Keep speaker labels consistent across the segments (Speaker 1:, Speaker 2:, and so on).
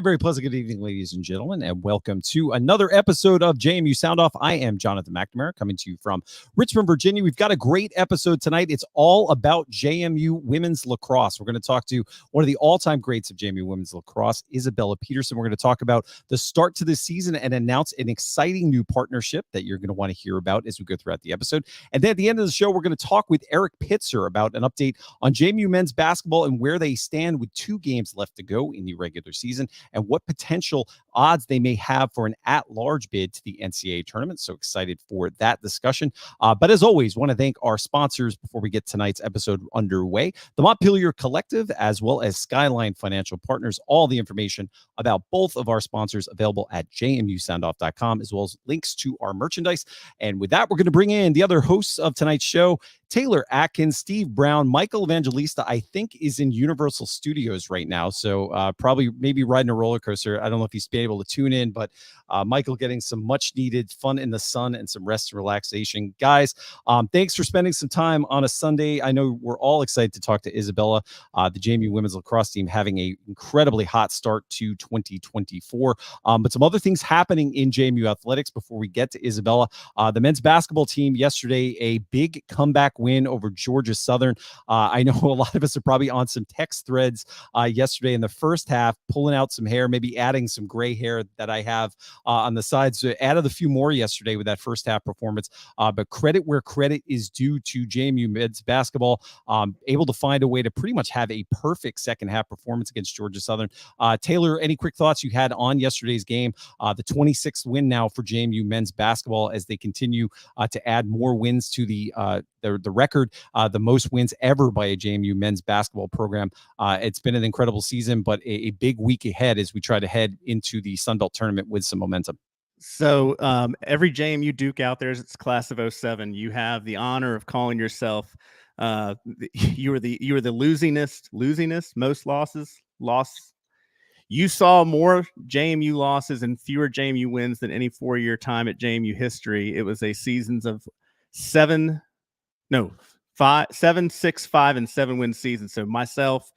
Speaker 1: a very pleasant good evening, ladies and gentlemen, and welcome to another episode of JMU Sound Off. I am Jonathan McNamara, coming to you from Richmond, Virginia. We've got a great episode tonight. It's all about JMU Women's Lacrosse. We're going to talk to one of the all-time greats of JMU Women's Lacrosse, Isabella Peterson. We're going to talk about the start to this season and announce an exciting new partnership that you're going to want to hear about as we go throughout the episode. And then at the end of the show, we're going to talk with Erik Pitzer about an update on JMU men's basketball and where they stand with 2 games left to go in the regular season and what potential odds they may have for an at-large bid to the NCAA Tournament. So excited for that discussion. But as always, want to thank our sponsors before we get tonight's episode underway. The Montpelier Collective, as well as Skyline Financial Partners. All the information about both of our sponsors available at jmusoundoff.com, as well as links to our merchandise. And with that, we're going to bring in the other hosts of tonight's show, Taylor Atkins, Steve Brown, Michael Evangelista, I think is in Universal Studios right now. So probably maybe riding a roller coaster. I don't know if he's been able to tune in, but Michael getting some much needed fun in the sun and some rest and relaxation. Guys, thanks for spending some time on a Sunday. I know we're all excited to talk to Isabella, the JMU women's lacrosse team having a incredibly hot start to 2024. But some other things happening in JMU athletics before we get to Isabella. The men's basketball team yesterday, a big comeback win over Georgia Southern. I know a lot of us are probably on some text threads yesterday in the first half, pulling out some hair, maybe adding some gray hair that I have on the sides. So added a few more yesterday with that first half performance. But credit where credit is due to JMU men's basketball, able to find a way to pretty much have a perfect second half performance against Georgia Southern. Taylor, any quick thoughts you had on yesterday's game? The 26th win now for JMU men's basketball as they continue to add more wins to the record, the most wins ever by a JMU men's basketball program. It's been an incredible season, but a big week ahead as we try to head into the Sun Belt tournament with some momentum.
Speaker 2: So every JMU Duke out there is its class of 07. You have the honor of calling yourself you were the losingest, most loss. You saw more JMU losses and fewer JMU wins than any 4-year time at JMU history. It was a seasons of 7, 6, 5, and 7 win season. So myself,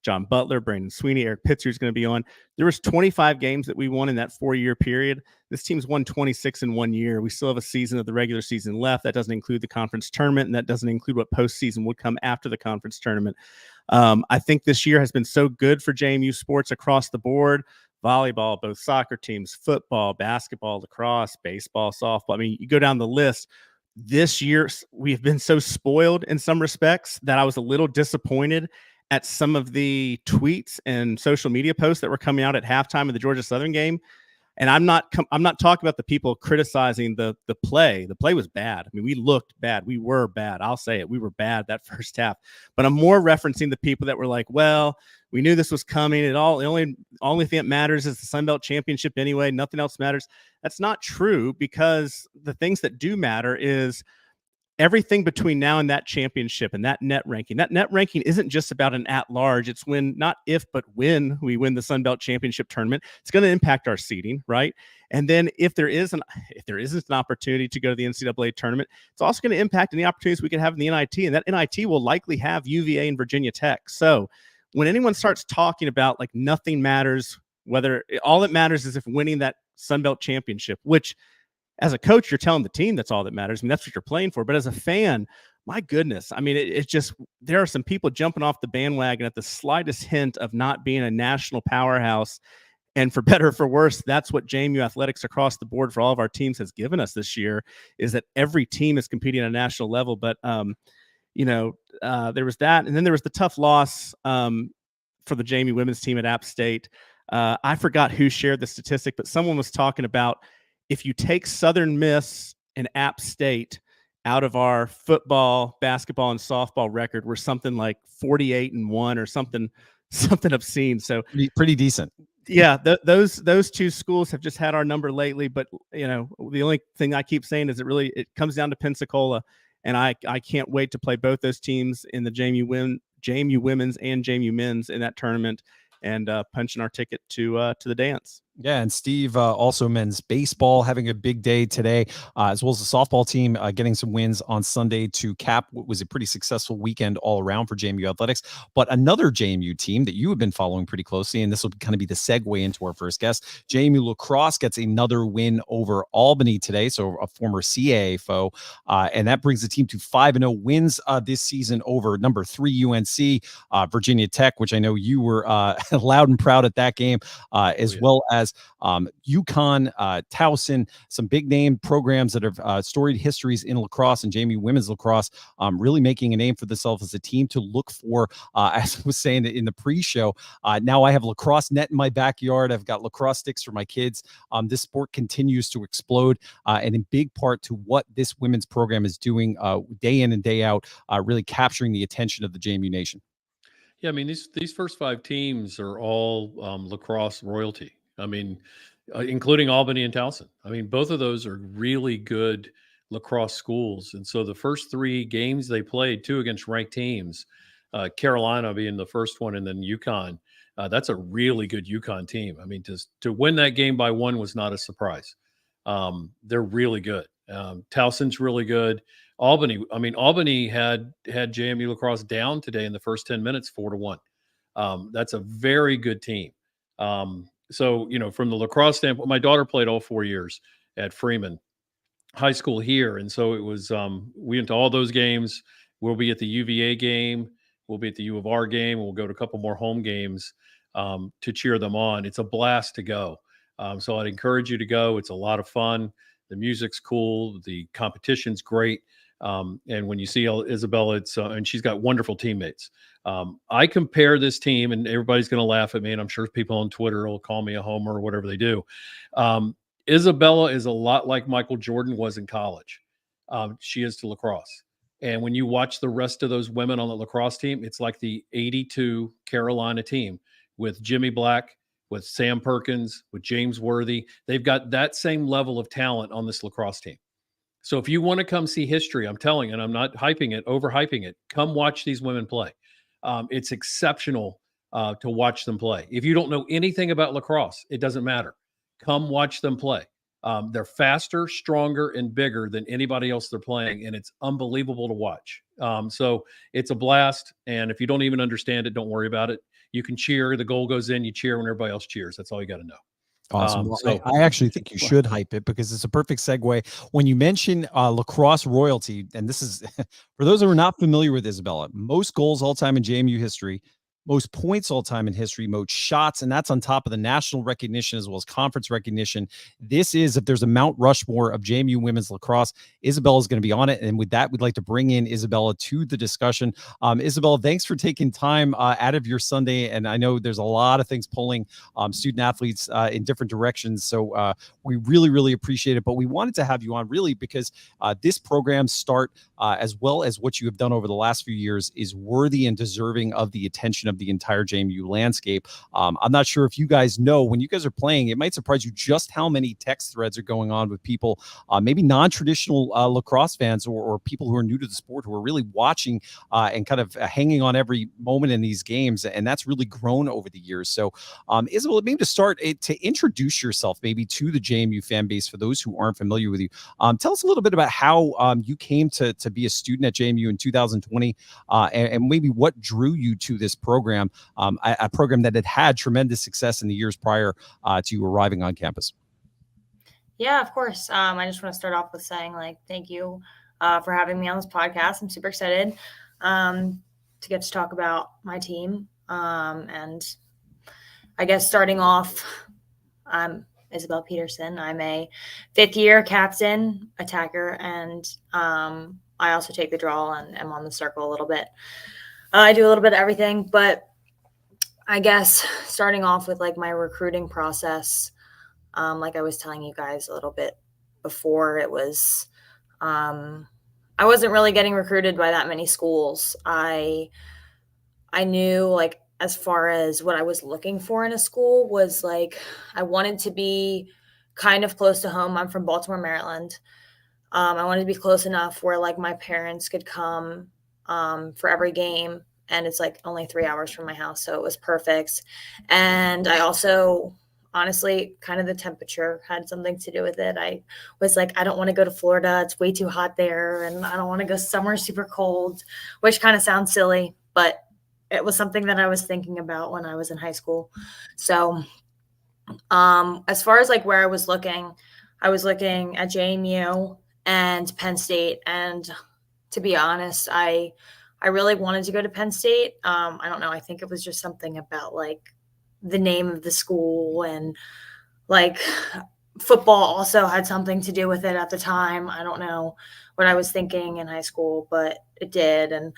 Speaker 2: John Butler, Brandon Sweeney, Erik Pitzer is going to be on. There was 25 games that we won in that 4-year period. This team's won 26 in 1 year. We still have a season of the regular season left. That doesn't include the conference tournament, and that doesn't include what postseason would come after the conference tournament. I think this year has been so good for JMU sports across the board. Volleyball, both soccer teams, football, basketball, lacrosse, baseball, softball. I mean, you go down the list. This year, we've been so spoiled in some respects that I was a little disappointed at some of the tweets and social media posts that were coming out at halftime of the Georgia Southern game. And I'm not talking about the people criticizing the play. The play was bad. I mean, we looked bad. We were bad. I'll say it. We were bad that first half. But I'm more referencing the people that were like, well, we knew this was coming. The only thing that matters is the Sun Belt Championship anyway. Nothing else matters. That's not true, because the things that do matter is everything between now and that championship and that net ranking. That net ranking isn't just about an at-large. It's when, not if, but when we win the Sun Belt Championship tournament. It's going to impact our seeding, right? And then if there isn't an opportunity to go to the NCAA tournament, it's also going to impact any opportunities we can have in the NIT. And that NIT will likely have UVA and Virginia Tech. So when anyone starts talking about like nothing matters, whether all that matters is if winning that Sun Belt Championship, which as a coach, you're telling the team that's all that matters. I mean, that's what you're playing for. But as a fan, my goodness, I mean, it's just, there are some people jumping off the bandwagon at the slightest hint of not being a national powerhouse. And for better or for worse, that's what JMU athletics across the board for all of our teams has given us this year, is that every team is competing at a national level. But, there was that. And then there was the tough loss for the JMU women's team at App State. I forgot who shared the statistic, but someone was talking about, if you take Southern Miss and App State out of our football, basketball, and softball record, we're something like 48-1 or something obscene. So
Speaker 1: pretty decent.
Speaker 2: Yeah, those two schools have just had our number lately. But the only thing I keep saying is it comes down to Pensacola, and I can't wait to play both those teams in the JMU women's and JMU men's in that tournament, and punching our ticket to the dance.
Speaker 1: Yeah, and Steve, also men's baseball having a big day today, as well as the softball team getting some wins on Sunday to cap what was a pretty successful weekend all around for JMU athletics. But another JMU team that you have been following pretty closely, and this will kind of be the segue into our first guest, JMU Lacrosse gets another win over Albany today, so a former CAA foe, and that brings the team to 5-0 wins this season over number 3 UNC, Virginia Tech, which I know you were loud and proud at that game, as well as UConn, Towson, some big name programs that have storied histories in lacrosse and JMU women's lacrosse, really making a name for themselves as a team to look for. As I was saying in the pre-show, now I have lacrosse net in my backyard. I've got lacrosse sticks for my kids. This sport continues to explode, and in big part to what this women's program is doing day in and day out, really capturing the attention of the JMU nation.
Speaker 3: Yeah, I mean these first 5 teams are all lacrosse royalty. I mean, including Albany and Towson. I mean, both of those are really good lacrosse schools, and so the first 3 games they played, 2 against ranked teams, Carolina being the first one, and then UConn. That's a really good UConn team. I mean, to win that game by 1 was not a surprise. They're really good. Towson's really good. Albany had JMU Lacrosse down today in the first 10 minutes, 4-1. That's a very good team. So, from the lacrosse standpoint, my daughter played all 4 years at Freeman High School here. And so it was, we went to all those games. We'll be at the UVA game. We'll be at the U of R game. We'll go to a couple more home games to cheer them on. It's a blast to go. So I'd encourage you to go. It's a lot of fun. The music's cool. The competition's great. And when you see Isabella, and she's got wonderful teammates. I compare this team, and everybody's going to laugh at me, and I'm sure people on Twitter will call me a homer or whatever they do. Isabella is a lot like Michael Jordan was in college. She is to lacrosse. And when you watch the rest of those women on the lacrosse team, it's like the 82 Carolina team with Jimmy Black, with Sam Perkins, with James Worthy. They've got that same level of talent on this lacrosse team. So if you want to come see history, I'm telling you, and I'm not overhyping it, come watch these women play. It's exceptional to watch them play. If you don't know anything about lacrosse, it doesn't matter. Come watch them play. They're faster, stronger, and bigger than anybody else they're playing, and it's unbelievable to watch. So it's a blast, and if you don't even understand it, don't worry about it. You can cheer. The goal goes in, you cheer when everybody else cheers. That's all you got to know.
Speaker 1: Awesome. Well, I actually think you should hype it because it's a perfect segue. When you mention lacrosse royalty, and this is for those who are not familiar with Isabella, most goals all time in JMU history, most points all time in history, most shots, and that's on top of the national recognition as well as conference recognition. This is, if there's a Mount Rushmore of JMU women's lacrosse, Isabella is going to be on it. And with that, we'd like to bring in Isabella to the discussion. Isabella, thanks for taking time out of your Sunday. And I know there's a lot of things pulling student athletes in different directions. So we really, really appreciate it. But we wanted to have you on really because this program start, as well as what you have done over the last few years, is worthy and deserving of the attention of the entire JMU landscape. I'm not sure if you guys know, when you guys are playing, it might surprise you just how many text threads are going on with people, maybe non-traditional lacrosse fans or people who are new to the sport, who are really watching and kind of hanging on every moment in these games. And that's really grown over the years. So Isabella, maybe to start, to introduce yourself maybe to the JMU fan base, for those who aren't familiar with you, tell us a little bit about how you came to be a student at JMU in 2020 and maybe what drew you to this program, a program that had tremendous success in the years prior to you arriving on campus.
Speaker 4: Yeah, of course. I just want to start off with saying, thank you for having me on this podcast. I'm super excited to get to talk about my team. And I guess starting off, I'm Isabella Peterson. I'm a 5th-year captain, attacker, and I also take the draw and am on the circle a little bit. I do a little bit of everything, but I guess starting off with my recruiting process, like I was telling you guys a little bit before, it was I wasn't really getting recruited by that many schools. I knew as far as what I was looking for in a school was I wanted to be kind of close to home. I'm from Baltimore, Maryland. I wanted to be close enough where my parents could come for every game, and it's only 3 hours from my house, so it was perfect. And I also honestly, kind of the temperature had something to do with it. I was like, I don't want to go to Florida. It's way too hot there. And I don't want to go somewhere super cold, which kind of sounds silly, but it was something that I was thinking about when I was in high school. So as far as like where I was looking at JMU and Penn State. And to be honest, I really wanted to go to Penn State. I don't know. I think it was just something about like the name of the school, and like football also had something to do with it at the time. I don't know what I was thinking in high school, but it did. And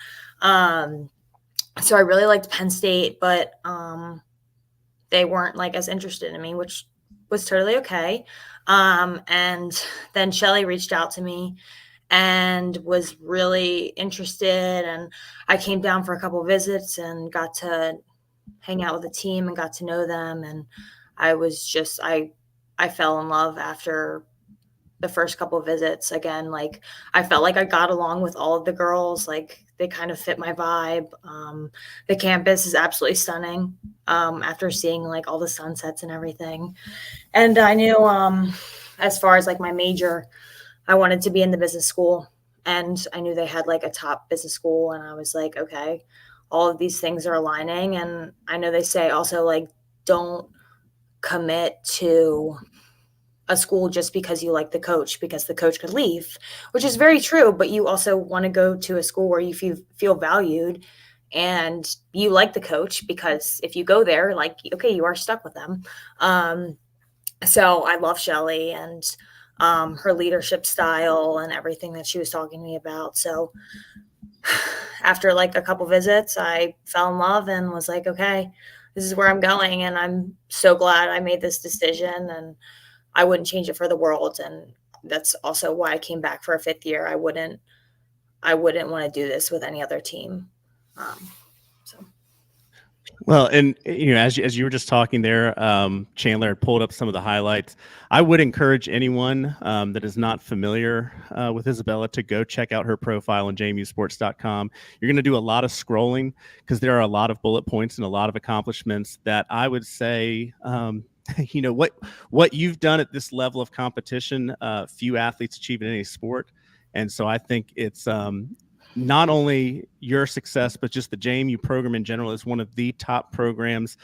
Speaker 4: so I really liked Penn State, but they weren't like as interested in me, which was totally okay. And then Shelly reached out to me and was really interested, and I came down for a couple of visits and got to hang out with the team and got to know them. And I was just, I fell in love after the first couple of visits. Again, like I felt like I got along with all of the girls. Like they kind of fit my vibe. The campus is absolutely stunning. After seeing like all the sunsets and everything. And I knew, as far as like my major, I wanted to be in the business school, and I knew they had like a top business school. And I was like, okay, all of these things are aligning. And I know they say also like, don't commit to a school just because you like the coach, because the coach could leave, which is very true. But you also want to go to a school where you feel valued and you like the coach, because if you go there, like, okay, you are stuck with them. So I love Shelly and her leadership style and everything that she was talking to me about. So after like a couple visits, I fell in love and was like, okay, this is where I'm going. And I'm so glad I made this decision, and I wouldn't change it for the world. And that's also why I came back for a 5th year. I wouldn't want to do this with any other team. So.
Speaker 2: Well, and as you were just talking there, Chandler had pulled up some of the highlights. I would encourage anyone that is not familiar with Isabella to go check out her profile on jmusports.com. You're going to do a lot of scrolling, because there are a lot of bullet points and a lot of accomplishments that I would say, what you've done at this level of competition, few athletes achieve in any sport. And so I think it's not only your success, but just the JMU program in general is one of the top programs,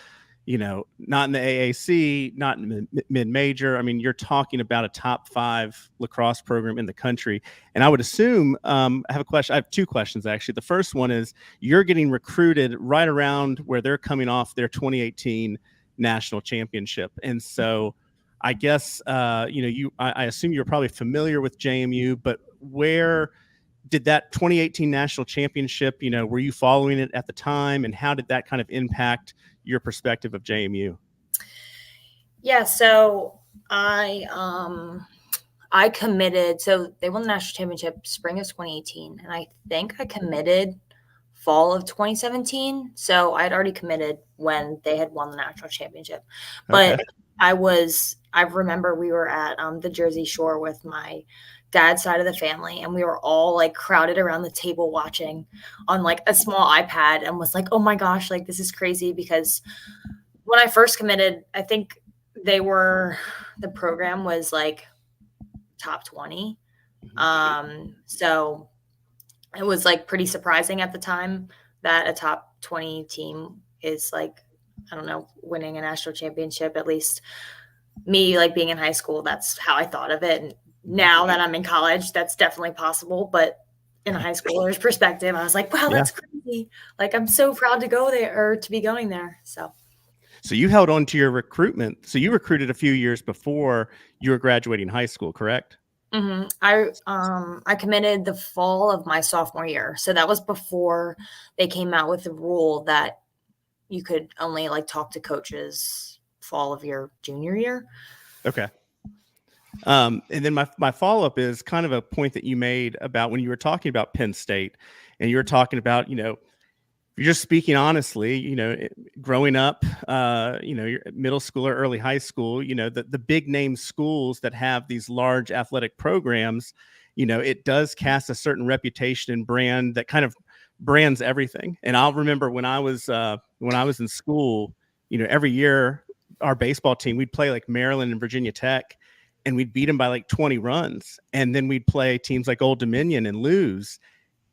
Speaker 2: not in the AAC, not in the mid-major. I mean, you're talking about a top 5 lacrosse program in the country. And I would assume, I have 2 questions, actually. The first one is, you're getting recruited right around where they're coming off their 2018 national championship. And so I guess, I assume you're probably familiar with JMU, but where did that 2018 national championship, were you following it at the time, and how did that kind of impact your perspective of JMU?
Speaker 4: Yeah, so I committed. So they won the national championship spring of 2018, and I think I committed fall of 2017. So I had already committed when they had won the national championship. But
Speaker 2: Okay.
Speaker 4: I remember we were at the Jersey Shore with my dad's side of the family, and we were all like crowded around the table watching on like a small iPad, and was like, oh my gosh, like this is crazy. Because when I first committed, I think the program was like top 20. So it was like pretty surprising at the time that a top 20 team is like, I don't know, winning a national championship. At least me, like being in high school, that's how I thought of it. And now that I'm in college, that's definitely possible. But in a high schooler's perspective, I was like, wow, that's crazy. Like, I'm so proud to go there, or to be going there. So
Speaker 2: you held on to your recruitment. So you recruited a few years before you were graduating high school, correct?
Speaker 4: Mm-hmm. I committed the fall of my sophomore year. So that was before they came out with the rule that you could only like talk to coaches fall of your junior year.
Speaker 2: Okay. And then my follow-up is kind of a point that you made about when you were talking about Penn State, and you were talking about, you're just speaking honestly, growing up, your middle school or early high school, the big name schools that have these large athletic programs, it does cast a certain reputation and brand that kind of brands everything. And I'll remember when I was in school, every year our baseball team, we'd play like Maryland and Virginia Tech, and we'd beat them by like 20 runs. And then we'd play teams like Old Dominion and lose.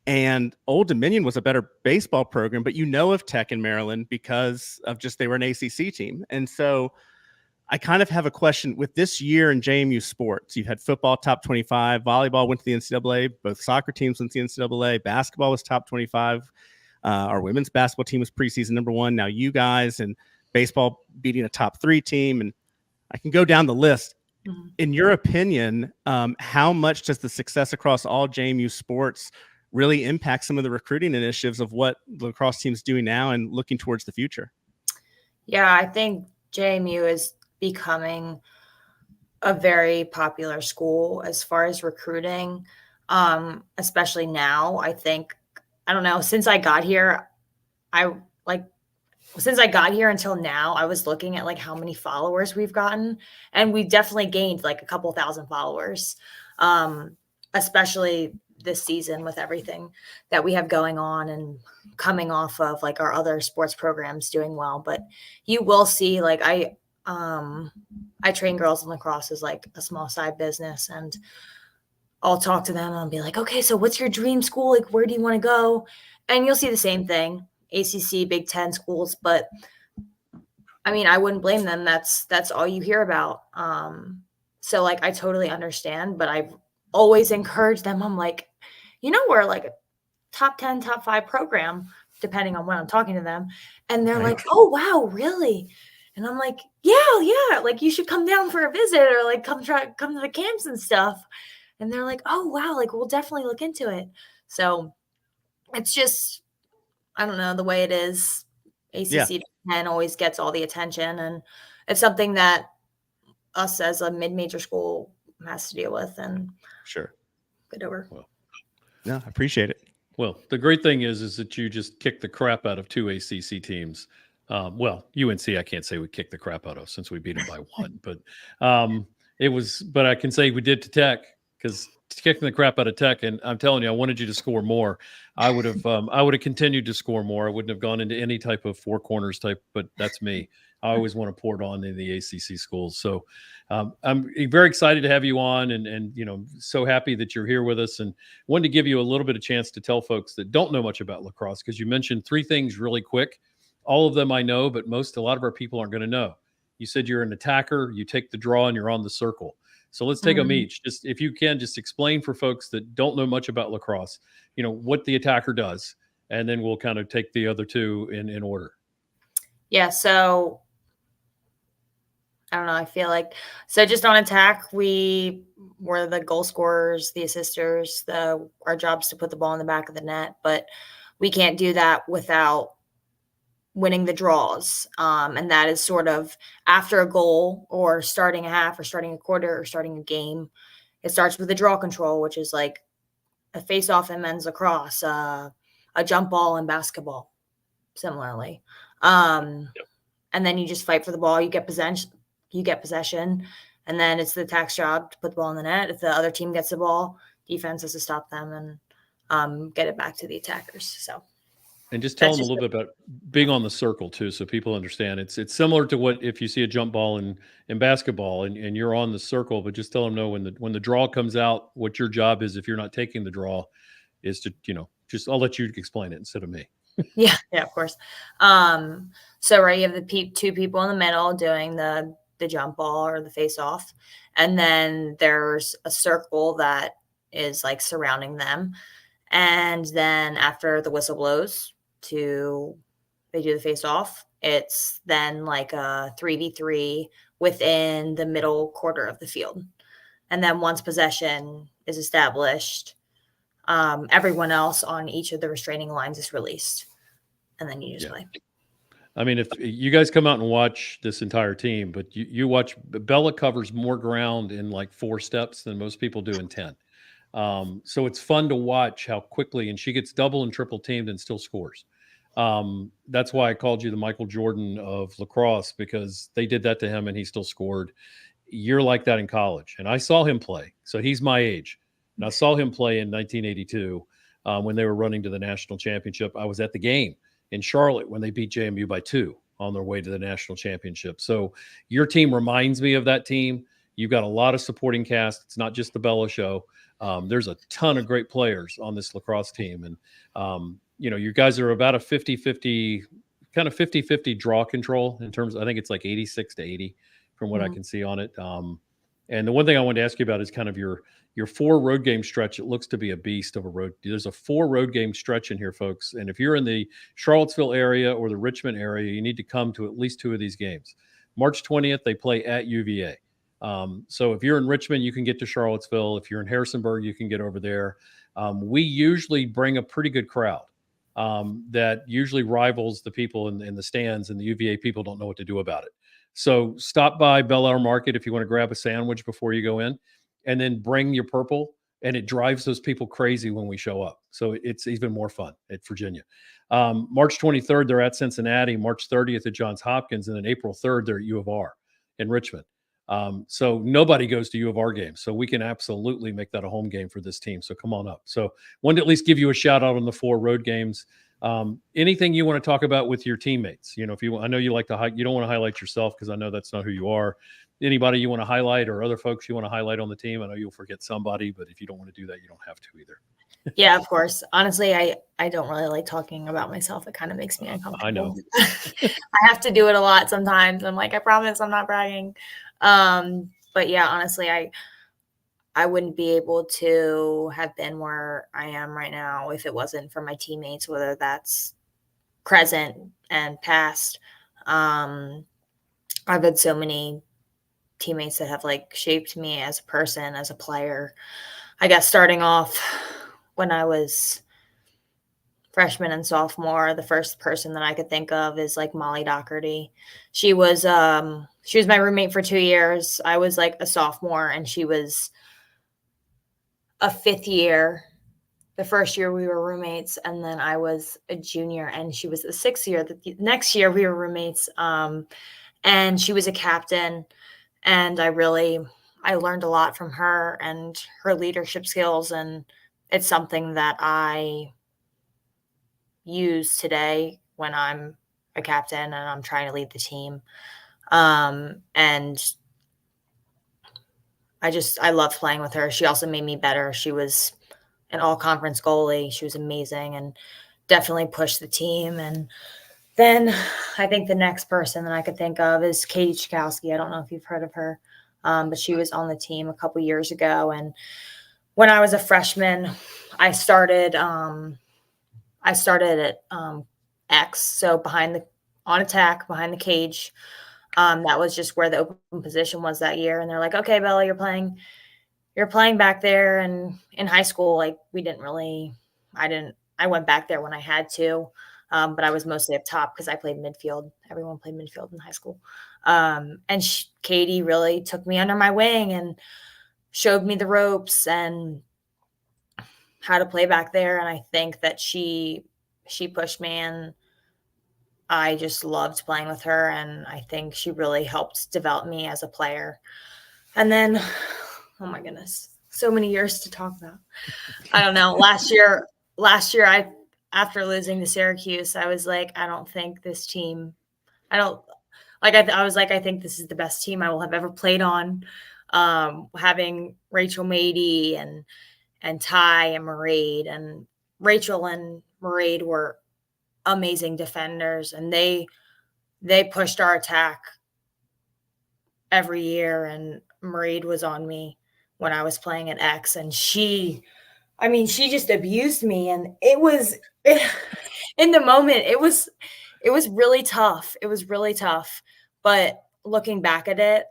Speaker 2: And Old Dominion was a better baseball program, but of Tech in Maryland because of just they were an ACC team. And so I kind of have a question with this year in JMU sports. You've had football top 25, volleyball went to the NCAA, both soccer teams went to the NCAA, basketball was top 25. Our women's basketball team was preseason #1. Now you guys, and baseball beating a top 3 team. And I can go down the list. In your opinion, how much does the success across all JMU sports really impact some of the recruiting initiatives of what the lacrosse team's doing now and looking towards the future?
Speaker 4: Yeah, I think JMU is becoming a very popular school as far as recruiting, especially now. I think, I don't know, since I got here until now, I was looking at like how many followers we've gotten, and we definitely gained like a couple thousand followers, especially this season with everything that we have going on and coming off of like our other sports programs doing well. But you will see, like I train girls in lacrosse as like a small side business, and I'll talk to them and I'll be like, okay, so what's your dream school? Like, where do you want to go? And you'll see the same thing, ACC, Big Ten schools. But I mean, I wouldn't blame them. That's all you hear about. So like, I totally understand, but I've always encouraged them. I'm like, we're like a top 10, top 5 program, depending on when I'm talking to them. And they're like, oh, wow, really? And I'm like, yeah, like you should come down for a visit or like come to the camps and stuff. And they're like, oh, wow, like we'll definitely look into it. So it's just, I don't know, the way it is. ACC 10 always gets all the attention, and it's something that us as a mid-major school has to deal with and get over.
Speaker 2: Well, no, I appreciate it.
Speaker 3: Well, the great thing is that you just kicked the crap out of 2 ACC teams. Well, UNC, I can't say we kicked the crap out of since we beat them by 1, but but I can say we did to Tech, because kicking the crap out of Tech, and I'm telling you, I wanted you to score more. I would have continued to score more. I wouldn't have gone into any type of 4 corners type, but that's me. I always want to pour it on in the ACC schools. So I'm very excited to have you on, and so happy that you're here with us, and wanted to give you a little bit of chance to tell folks that don't know much about lacrosse, because you mentioned 3 things really quick. All of them I know, but a lot of our people aren't going to know. You said you're an attacker, you take the draw, and you're on the circle. So let's take them each. Just if you can, just explain for folks that don't know much about lacrosse, what the attacker does, and then we'll kind of take the other 2 in order. Yeah.
Speaker 4: So I don't know. I feel like, so just on attack, we were the goal scorers, the assisters. Our job is to put the ball in the back of the net, but we can't do that without winning the draws. And that is sort of after a goal or starting a half or starting a quarter or starting a game. It starts with the draw control, which is like a face-off in men's lacrosse, a jump ball in basketball, similarly. And then you just fight for the ball. You get possession, and then it's the attack's job to put the ball in the net. If the other team gets the ball, defense has to stop them and get it back to the attackers. So.
Speaker 3: And just tell them a little bit about being on the circle too, so people understand. It's similar to what if you see a jump ball in basketball and you're on the circle, but just tell them when the draw comes out, what your job is if you're not taking the draw, is to I'll let you explain it instead of me.
Speaker 4: Yeah, of course. So you have the 2 people in the middle doing the jump ball or the face off, and then there's a circle that is like surrounding them, and then after the whistle blows, they do the face off. It's then like a 3v3 within the middle quarter of the field. And then once possession is established, everyone else on each of the restraining lines is released. And then you just play.
Speaker 3: I mean, if you guys come out and watch this entire team, but you watch, Bella covers more ground in like 4 steps than most people do in 10. So it's fun to watch how quickly, and she gets double and triple teamed and still scores. That's why I called you the Michael Jordan of lacrosse, because they did that to him and he still scored. You're like that in college. And I saw him play. So he's my age. And I saw him play in 1982 when they were running to the national championship. I was at the game in Charlotte when they beat JMU by 2. on their way to the national championship. So your team reminds me of that team. You've got a lot of supporting cast. It's not just the Bella show. There's a ton of great players on this lacrosse team. And, you guys are about a 50-50, kind of 50-50 draw control in terms, I think it's like 86-80 from what I can see on it. And the one thing I wanted to ask you about is kind of your 4 road game stretch. It looks to be a beast of a road. There's a 4 road game stretch in here, folks. And if you're in the Charlottesville area or the Richmond area, you need to come to at least 2 of these games. March 20th, they play at UVA. So if you're in Richmond, you can get to Charlottesville. If you're in Harrisonburg, you can get over there. We usually bring a pretty good crowd that usually rivals the people in the stands, and the UVA people don't know what to do about it. So stop by Bel Air Market if you want to grab a sandwich before you go in, and then bring your purple, and it drives those people crazy when we show up. So it's even more fun at Virginia. March 23rd, they're at Cincinnati. March 30th at Johns Hopkins. And then April 3rd, they're at U of R in Richmond. So nobody goes to U of R games. So we can absolutely make that a home game for this team. So come on up. So wanted to at least give you a shout out on the 4 road games. Anything you want to talk about with your teammates? I know you like to, you don't want to highlight yourself because I know that's not who you are. Anybody you want to highlight or other folks you want to highlight on the team? I know you'll forget somebody, but if you don't want to do that, you don't have to either.
Speaker 4: Yeah, of course. Honestly, I don't really like talking about myself. It kind of makes me uncomfortable.
Speaker 3: I know.
Speaker 4: I have to do it a lot sometimes. I'm like, I promise I'm not bragging. But yeah, honestly, I wouldn't be able to have been where I am right now if it wasn't for my teammates, whether that's present and past. I've had so many teammates that have like shaped me as a person, as a player. I guess starting off when I was freshman and sophomore, the first person that I could think of is like Molly Doherty. She was my roommate for 2 years. I was like a sophomore and she was a 5th year. The first year we were roommates, and then I was a junior and she was the 6th year. The next year we were roommates. And she was a captain, and I learned a lot from her and her leadership skills, and it's something that I use today when I'm a captain and I'm trying to lead the team. And I loved playing with her. She also made me better. She was an all-conference goalie. She was amazing and definitely pushed the team. And then I think the next person that I could think of is Katie Chakowski. I don't know if you've heard of her, but she was on the team a couple years ago. And when I was a freshman, I started at X, so on attack, behind the cage. That was just where the open position was that year. And they're like, okay, Bella, you're playing back there. And in high school, like I went back there when I had to, but I was mostly up top because I played midfield. Everyone played midfield in high school. And Katie really took me under my wing and showed me the ropes and how to play back there. And I think that she pushed me, and I just loved playing with her. And I think she really helped develop me as a player. And then, oh my goodness, so many years to talk about. I don't know. Last year, after losing to Syracuse, I was like, I don't think this team, I was like, I think this is the best team I will have ever played on. Having Rachel Mady and Ty and Mairead, and Rachel and Mairead were amazing defenders, and they pushed our attack every year. And Mairead was on me when I was playing at X, and she just abused me. And in the moment, it was really tough. It was really tough. But looking back at it,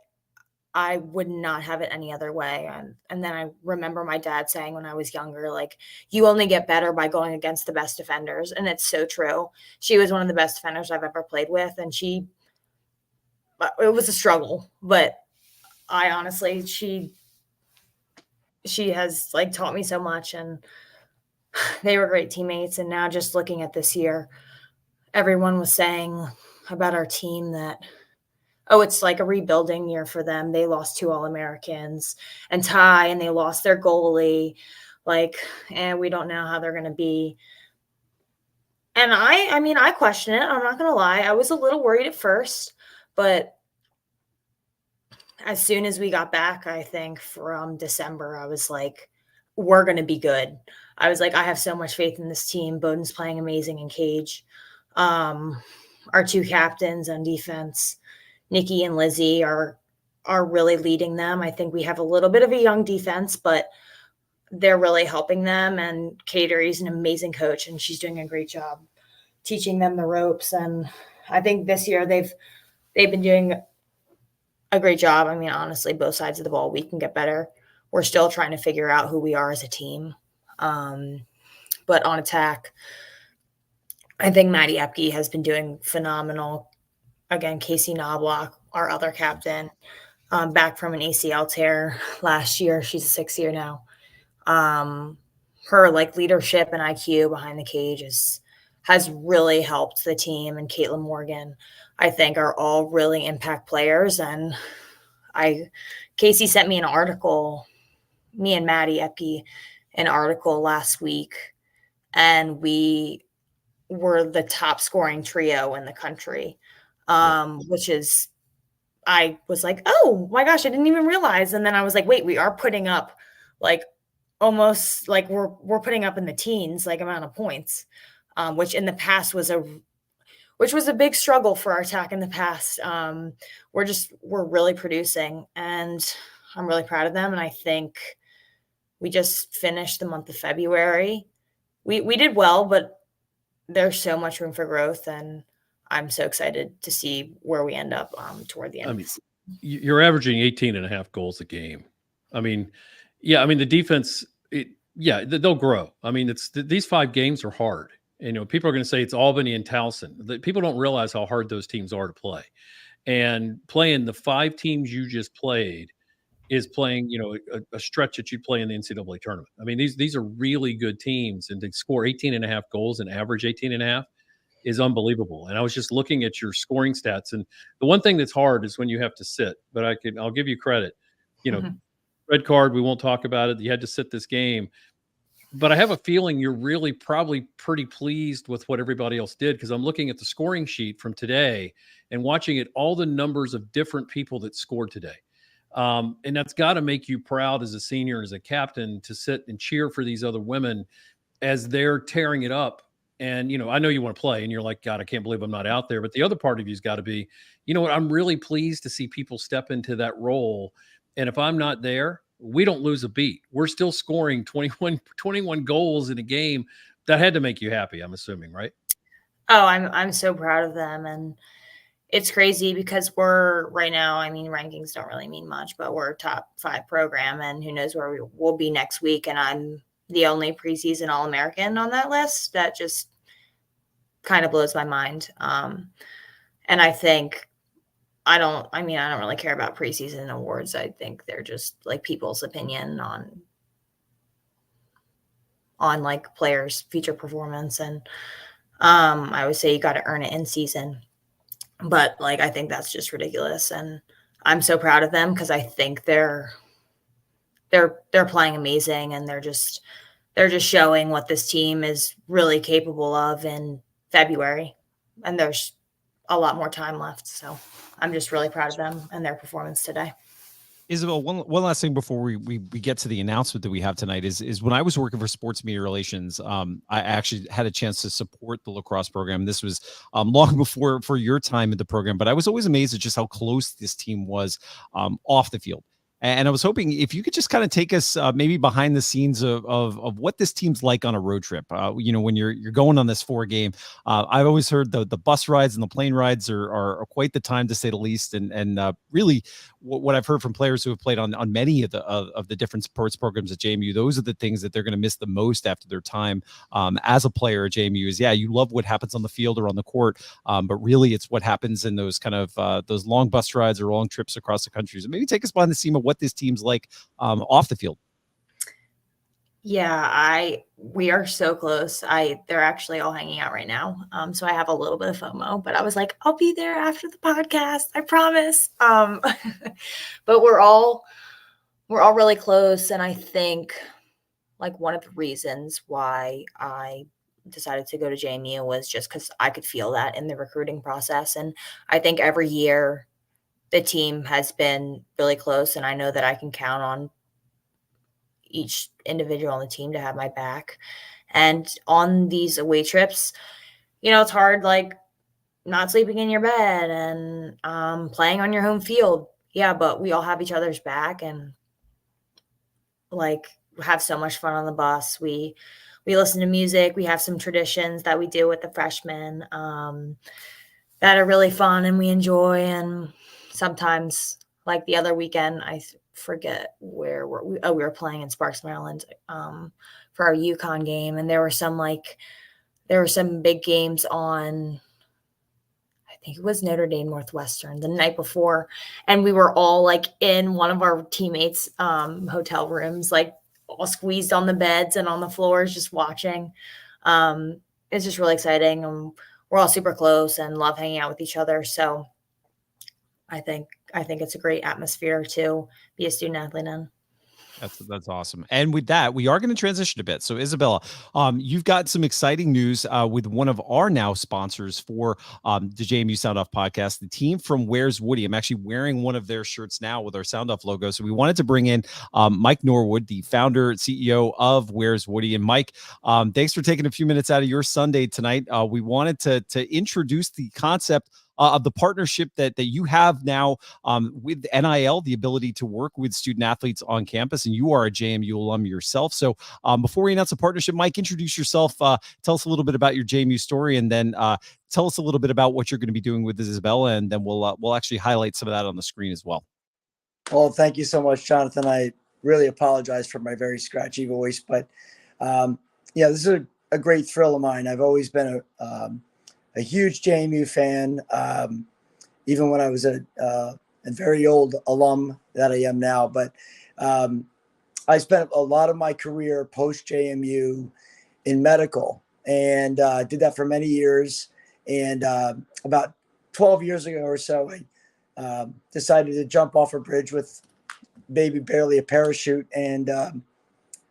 Speaker 4: I would not have it any other way. And then I remember my dad saying when I was younger, like, you only get better by going against the best defenders. And it's so true. She was one of the best defenders I've ever played with. And it was a struggle, but I honestly, she has like taught me so much, and they were great teammates. And now just looking at this year, everyone was saying about our team that, oh, it's like a rebuilding year for them. They lost 2 All-Americans and Ty, and they lost their goalie. Like, and we don't know how they're going to be. And I mean, I question it. I'm not going to lie. I was a little worried at first, but as soon as we got back, I think from December, I was like, we're going to be good. I was like, I have so much faith in this team. Bowden's playing amazing in cage. Our two captains on defense, Nikki and Lizzie, are really leading them. I think we have a little bit of a young defense, but they're really helping them. And Caterie's an amazing coach, and she's doing a great job teaching them the ropes. And I think this year they've been doing a great job. I mean, honestly, both sides of the ball, we can get better. We're still trying to figure out who we are as a team. But on attack, I think Maddie Epke has been doing phenomenal. Again, Casey Knobloch, our other captain, back from an ACL tear last year. She's a 6th year now. Her like leadership and IQ behind the cage has really helped the team. And Caitlin Morgan, I think, are all really impact players. And Casey sent me an article, me and Maddie Epke, an article last week, and we were the top scoring trio in the country, which is, I was like, oh my gosh, I didn't even realize. And then I was like, wait, we are putting up like almost like we're putting up in the teens, like amount of points, which in the past was a big struggle for our attack in the past. We're really producing, and I'm really proud of them. And I think we just finished the month of February. We did well, but there's so much room for growth, and I'm so excited to see where we end up toward the end.
Speaker 3: I mean, you're averaging 18.5 goals a game. I mean, yeah, I mean, the defense, they'll grow. I mean, these 5 games are hard. And, people are going to say it's Albany and Towson. People don't realize how hard those teams are to play. And playing the 5 teams you just played is playing, a stretch that you play in the NCAA tournament. I mean, these are really good teams, and to score 18.5 goals and average 18.5 is unbelievable. And I was just looking at your scoring stats, and the one thing that's hard is when you have to sit. But I'll give you credit. Red card, we won't talk about it. You had to sit this game. But I have a feeling you're really probably pretty pleased with what everybody else did, because I'm looking at the scoring sheet from today and watching it, all the numbers of different people that scored today. And that's got to make you proud as a senior, as a captain, to sit and cheer for these other women as they're tearing it up. And, I know you want to play and you're like, God, I can't believe I'm not out there. But the other part of you's got to be, you know what, I'm really pleased to see people step into that role. And if I'm not there, we don't lose a beat. We're still scoring 21 goals in a game. That had to make you happy, I'm assuming, right?
Speaker 4: Oh, I'm so proud of them. And it's crazy because we're right now, I mean, rankings don't really mean much, but we're a top 5 program, and who knows where we will be next week. And I'm the only preseason All-American on that list. That just kind of blows my mind. And I think I don't really care about preseason awards. I think they're just like people's opinion on like players' future performance. And I would say you got to earn it in season. But like, I think that's just ridiculous. And I'm so proud of them, because I think they're playing amazing, and they're just showing what this team is really capable of in February. And there's a lot more time left. So I'm just really proud of them and their performance today.
Speaker 1: Isabel, one last thing before we get to the announcement that we have tonight is when I was working for sports media relations, I actually had a chance to support the lacrosse program. This was long before for your time in the program, but I was always amazed at just how close this team was off the field. And I was hoping if you could just kind of take us maybe behind the scenes of what this team's like on a road trip. When you're going on this 4 game, I've always heard the bus rides and the plane rides are quite the time, to say the least. And really what I've heard from players who have played on many of the different sports programs at JMU, those are the things that they're going to miss the most after their time as a player at JMU. Is you love what happens on the field or on the court, but really it's what happens in those kind of those long bus rides or long trips across the country. So maybe take us behind the scene of what this team's like off the field.
Speaker 4: Yeah, we are so close. They're actually all hanging out right now. So I have a little bit of FOMO, but I was like, I'll be there after the podcast, I promise. But we're all really close. And I think like one of the reasons why I decided to go to JMU was just because I could feel that in the recruiting process. And I think every year the team has been really close, and I know that I can count on each individual on the team to have my back. And on these away trips, it's hard, like not sleeping in your bed and playing on your home field. Yeah, but we all have each other's back and like have so much fun on the bus. We listen to music. We have some traditions that we do with the freshmen that are really fun and we enjoy. And sometimes, like the other weekend, I forget where we were playing in Sparks, Maryland for our UConn game. And there were some big games on, I think it was Notre Dame Northwestern the night before. And we were all like in one of our teammates' hotel rooms, like all squeezed on the beds and on the floors, just watching. It's just really exciting. And we're all super close and love hanging out with each other. So I think it's a great atmosphere to be a student athlete in.
Speaker 1: That's awesome. And with that, we are going to transition a bit. So Isabella, you've got some exciting news with one of our now sponsors for the JMU Sound Off podcast, the team from Where's Woody. I'm actually wearing one of their shirts now with our Sound Off logo. So we wanted to bring in Mike Norwood, the founder, CEO of Where's Woody. And Mike, thanks for taking a few minutes out of your Sunday tonight. We wanted to introduce the concept of the partnership that you have now with NIL, the ability to work with student athletes on campus, and you are a JMU alum yourself. So before we announce the partnership, Mike, introduce yourself. Tell us a little bit about your JMU story, and then tell us a little bit about what you're going to be doing with Isabella, and then we'll actually highlight some of that on the screen as well.
Speaker 5: Well, thank you so much, Jonathan. I really apologize for my very scratchy voice, but this is a great thrill of mine. I've always been a huge JMU fan, even when I was a very old alum that I am now. But I spent a lot of my career post JMU in medical and did that for many years. And about 12 years ago or so, I decided to jump off a bridge with maybe barely a parachute and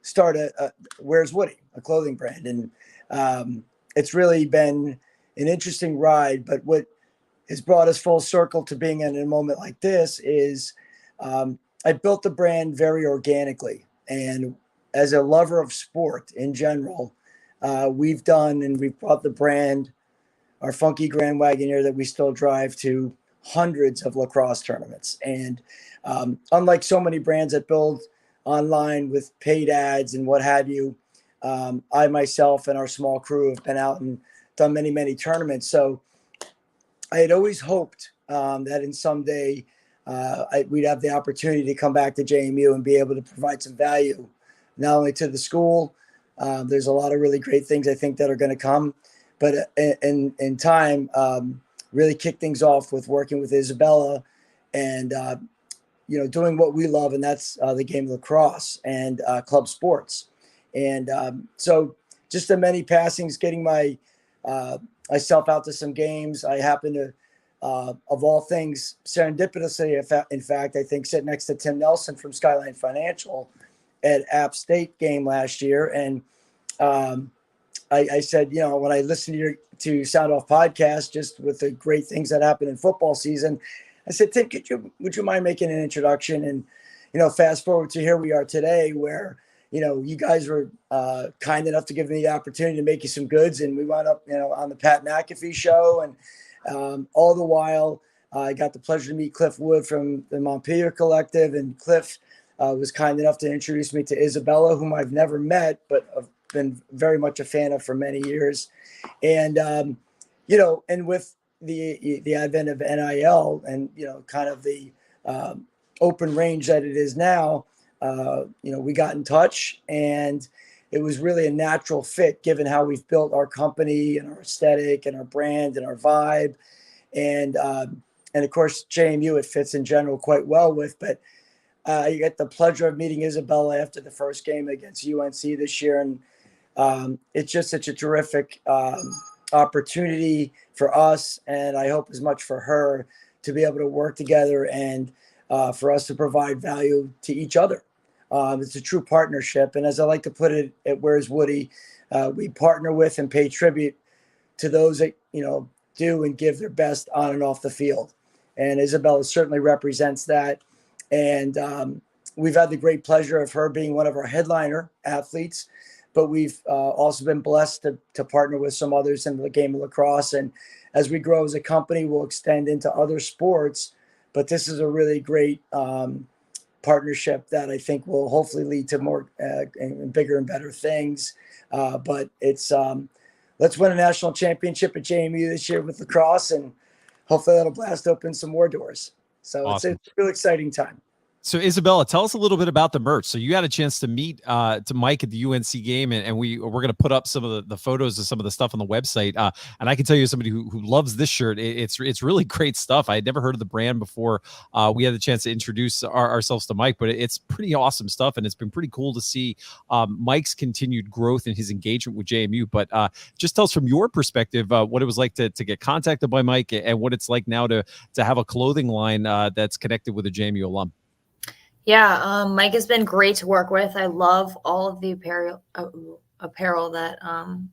Speaker 5: start a Where's Woody, a clothing brand. And it's really been an interesting ride, but what has brought us full circle to being in a moment like this is I built the brand very organically. And as a lover of sport in general, we've brought the brand, our funky Grand Wagoneer that we still drive, to hundreds of lacrosse tournaments. And unlike so many brands that build online with paid ads and what have you, I myself and our small crew have been out and done many, many tournaments. So I had always hoped that in someday we'd have the opportunity to come back to JMU and be able to provide some value, not only to the school. There's a lot of really great things I think that are going to come, but in time, really kick things off with working with Isabella and, doing what we love. And that's the game of lacrosse and club sports. And so just the many passings, getting myself out to some games. I happen to, of all things, serendipitously, in fact, I think sit next to Tim Nelson from Skyline Financial at App State game last year. And I said, when I listened to Sound Off podcast, just with the great things that happen in football season, I said, Tim, would you mind making an introduction? And, fast forward to here we are today where, you guys were kind enough to give me the opportunity to make you some goods. And we wound up, on the Pat McAfee show. And all the while, I got the pleasure to meet Cliff Wood from the Montpelier Collective. And Cliff was kind enough to introduce me to Isabella, whom I've never met, but I've been very much a fan of for many years. And, and with the advent of NIL and, kind of the open range that it is now, we got in touch, and it was really a natural fit given how we've built our company and our aesthetic and our brand and our vibe. And of course, JMU, it fits in general quite well with, but you get the pleasure of meeting Isabella after the first game against UNC this year. And it's just such a terrific opportunity for us. And I hope as much for her to be able to work together and for us to provide value to each other. It's a true partnership. And as I like to put it at Where's Woody, we partner with and pay tribute to those that, do and give their best on and off the field. And Isabella certainly represents that. And we've had the great pleasure of her being one of our headliner athletes, but we've also been blessed to partner with some others in the game of lacrosse. And as we grow as a company, we'll extend into other sports. But this is a really great partnership that I think will hopefully lead to more and bigger and better things. But it's let's win a national championship at JMU this year with lacrosse, and hopefully that'll blast open some more doors. So
Speaker 1: Awesome.
Speaker 5: It's a real exciting time.
Speaker 1: So Isabella, tell us a little bit about the merch. So you had a chance to meet to Mike at the UNC game, and we're going to put up some of the photos of some of the stuff on the website. And I can tell you, as somebody who loves this shirt, it's really great stuff. I had never heard of the brand before. We had the chance to introduce ourselves to Mike, but it's pretty awesome stuff, and it's been pretty cool to see Mike's continued growth in his engagement with JMU. But just tell us from your perspective what it was like to get contacted by Mike, and what it's like now to have a clothing line that's connected with a JMU alum.
Speaker 4: Yeah, Mike has been great to work with. I love all of the apparel that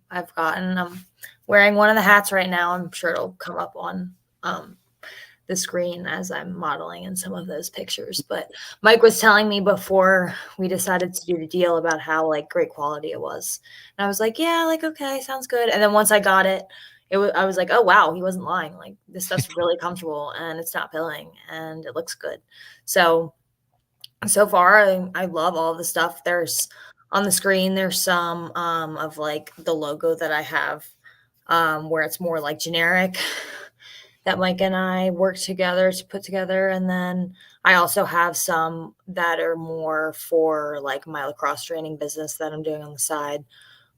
Speaker 4: I've gotten. I'm wearing one of the hats right now. I'm sure it'll come up on the screen as I'm modeling in some of those pictures. But Mike was telling me before we decided to do the deal about how great quality it was. And I was like, yeah, okay, sounds good. And then once I got it, I was like, oh, wow, he wasn't lying. This stuff's really comfortable, and it's not pilling, and it looks good. So far, I love all the stuff. There's on the screen, there's some of the logo that I have where it's more generic that Mike and I work together to put together. And then I also have some that are more for my lacrosse training business that I'm doing on the side,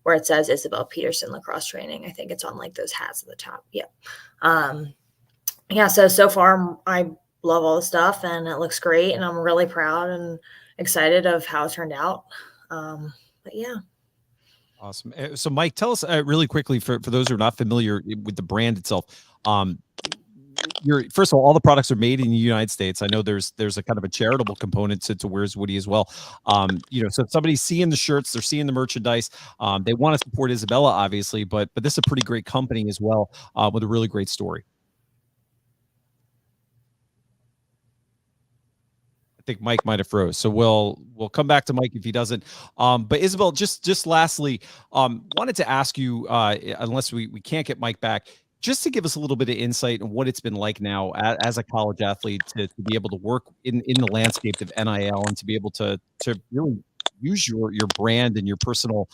Speaker 4: where it says Isabella Peterson lacrosse training. I think it's on those hats at the top. Yeah. So far I love all the stuff, and it looks great, and I'm really proud and excited of how it turned out. But yeah.
Speaker 1: Awesome. So Mike, tell us really quickly for those who are not familiar with the brand itself. First of all the products are made in the United States. I know there's a kind of a charitable component to Where's Woody as well. So if somebody's seeing the shirts, they're seeing the merchandise, they want to support Isabella, obviously, but this is a pretty great company as well, with a really great story. I think Mike might have froze, so we'll come back to Mike if he doesn't. But Isabel, just lastly, wanted to ask you, unless we can't get Mike back, just to give us a little bit of insight on what it's been like now as a college athlete to be able to work in the landscape of NIL, and to be able to really use your brand and your personal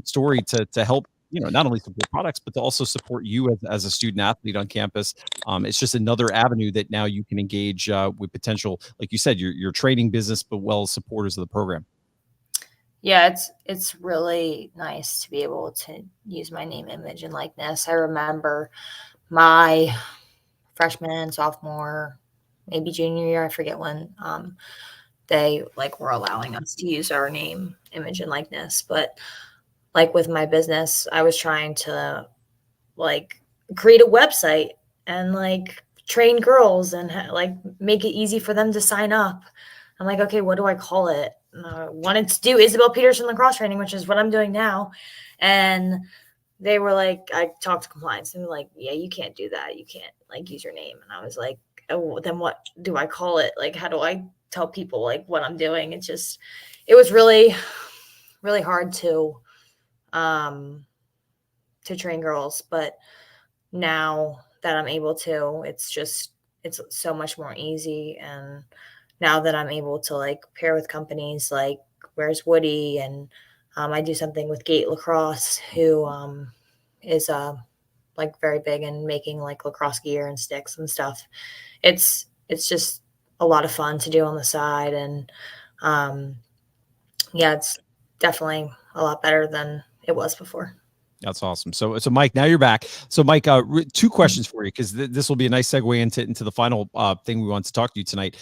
Speaker 1: story to help not only support products, but to also support you as a student athlete on campus. It's just another avenue that now you can engage with potential, like you said, your training business, but well as supporters of the program.
Speaker 4: Yeah, it's really nice to be able to use my name, image, and likeness. I remember my freshman, sophomore, maybe junior year, I forget when, they were allowing us to use our name, image, and likeness. But with my business, I was trying to create a website and train girls and make it easy for them to sign up. I'm like, okay, what do I call it? Wanted to do Isabella Peterson lacrosse training, which is what I'm doing now. And they were I talked to compliance, and they're like, yeah, you can't do that. You can't use your name. And I was like, oh, then what do I call it? How do I tell people what I'm doing? It was really, really hard to train girls. But now that I'm able to, it's so much more easy. And now that I'm able to pair with companies like Where's Woody, and I do something with Gate Lacrosse, who is very big in making lacrosse gear and sticks and stuff. It's just a lot of fun to do on the side. And it's definitely a lot better than it was before.
Speaker 1: That's awesome. So Mike, now you're back. So Mike, two questions for you, because this will be a nice segue into the final thing we want to talk to you tonight.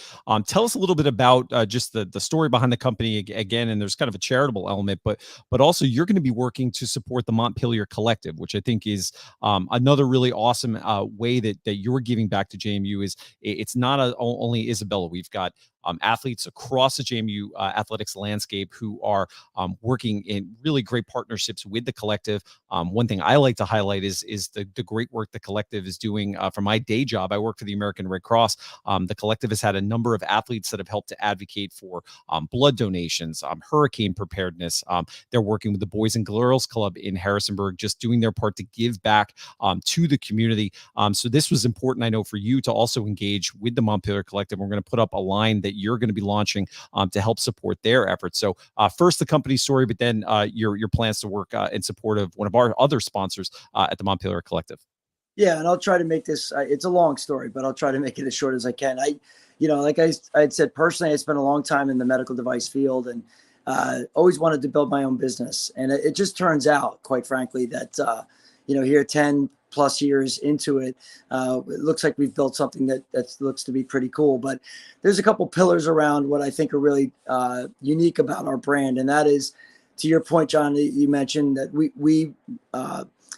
Speaker 1: Tell us a little bit about just the story behind the company again, and there's kind of a charitable element, but also you're going to be working to support the Montpelier Collective, which I think is another really awesome way that you're giving back to JMU. Is it's not only Isabella. We've got athletes across the JMU athletics landscape who are working in really great partnerships with the collective. One thing I like to highlight is the great work the collective is doing. For my day job, I work for the American Red Cross. The collective has had a number of athletes that have helped to advocate for blood donations, hurricane preparedness. They're working with the Boys and Girls Club in Harrisonburg, just doing their part to give back to the community. So this was important, I know, for you to also engage with the Montpelier Collective. We're going to put up a line that you're going to be launching to help support their efforts. So first the company story, but then your plans to work in support of one of our other sponsors at the Montpelier Collective.
Speaker 5: Yeah, and I'll try to make this, it's a long story, but I'll try to make it as short as I can. Like I said, personally, I spent a long time in the medical device field and always wanted to build my own business. And it just turns out, quite frankly, that, here 10 plus years into it, it looks like we've built something that looks to be pretty cool. But there's a couple pillars around what I think are really unique about our brand. And that is, to your point, John, you mentioned that we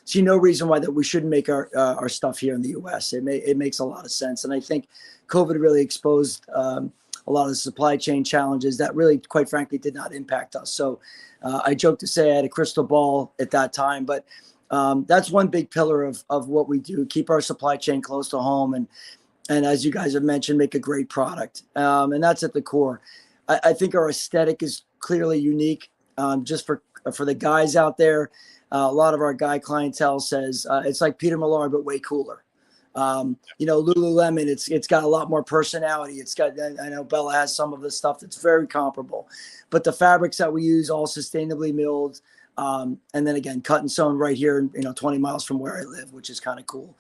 Speaker 5: see no reason why that we shouldn't make our stuff here in the U.S. It makes a lot of sense. And I think COVID really exposed a lot of the supply chain challenges that really, quite frankly, did not impact us. So I joke to say I had a crystal ball at that time, but that's one big pillar of what we do, keep our supply chain close to home. And as you guys have mentioned, make a great product. And that's at the core. I think our aesthetic is clearly unique. Just for the guys out there, a lot of our guy clientele says it's like Peter Millar, but way cooler. Lululemon, it's got a lot more personality. I know Bella has some of the stuff that's very comparable, but the fabrics that we use, all sustainably milled. And then again, cut and sewn right here, 20 miles from where I live, which is kind of cool.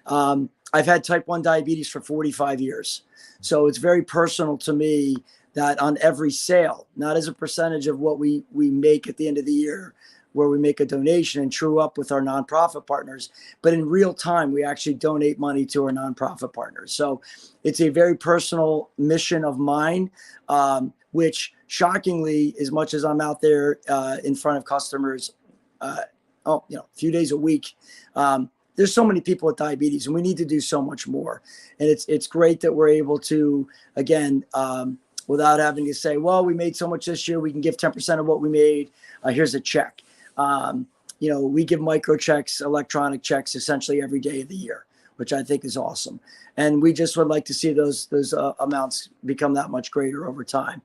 Speaker 5: I've had type 1 diabetes for 45 years. So it's very personal to me that on every sale, not as a percentage of what we make at the end of the year, where we make a donation and true up with our nonprofit partners, but in real time, we actually donate money to our nonprofit partners. So it's a very personal mission of mine, which shockingly, as much as I'm out there in front of customers, a few days a week, there's so many people with diabetes, and we need to do so much more. And it's great that we're able to, again, without having to say, well, we made so much this year, we can give 10% of what we made. Here's a check. We give micro checks, electronic checks, essentially every day of the year, which I think is awesome. And we just would like to see those amounts become that much greater over time.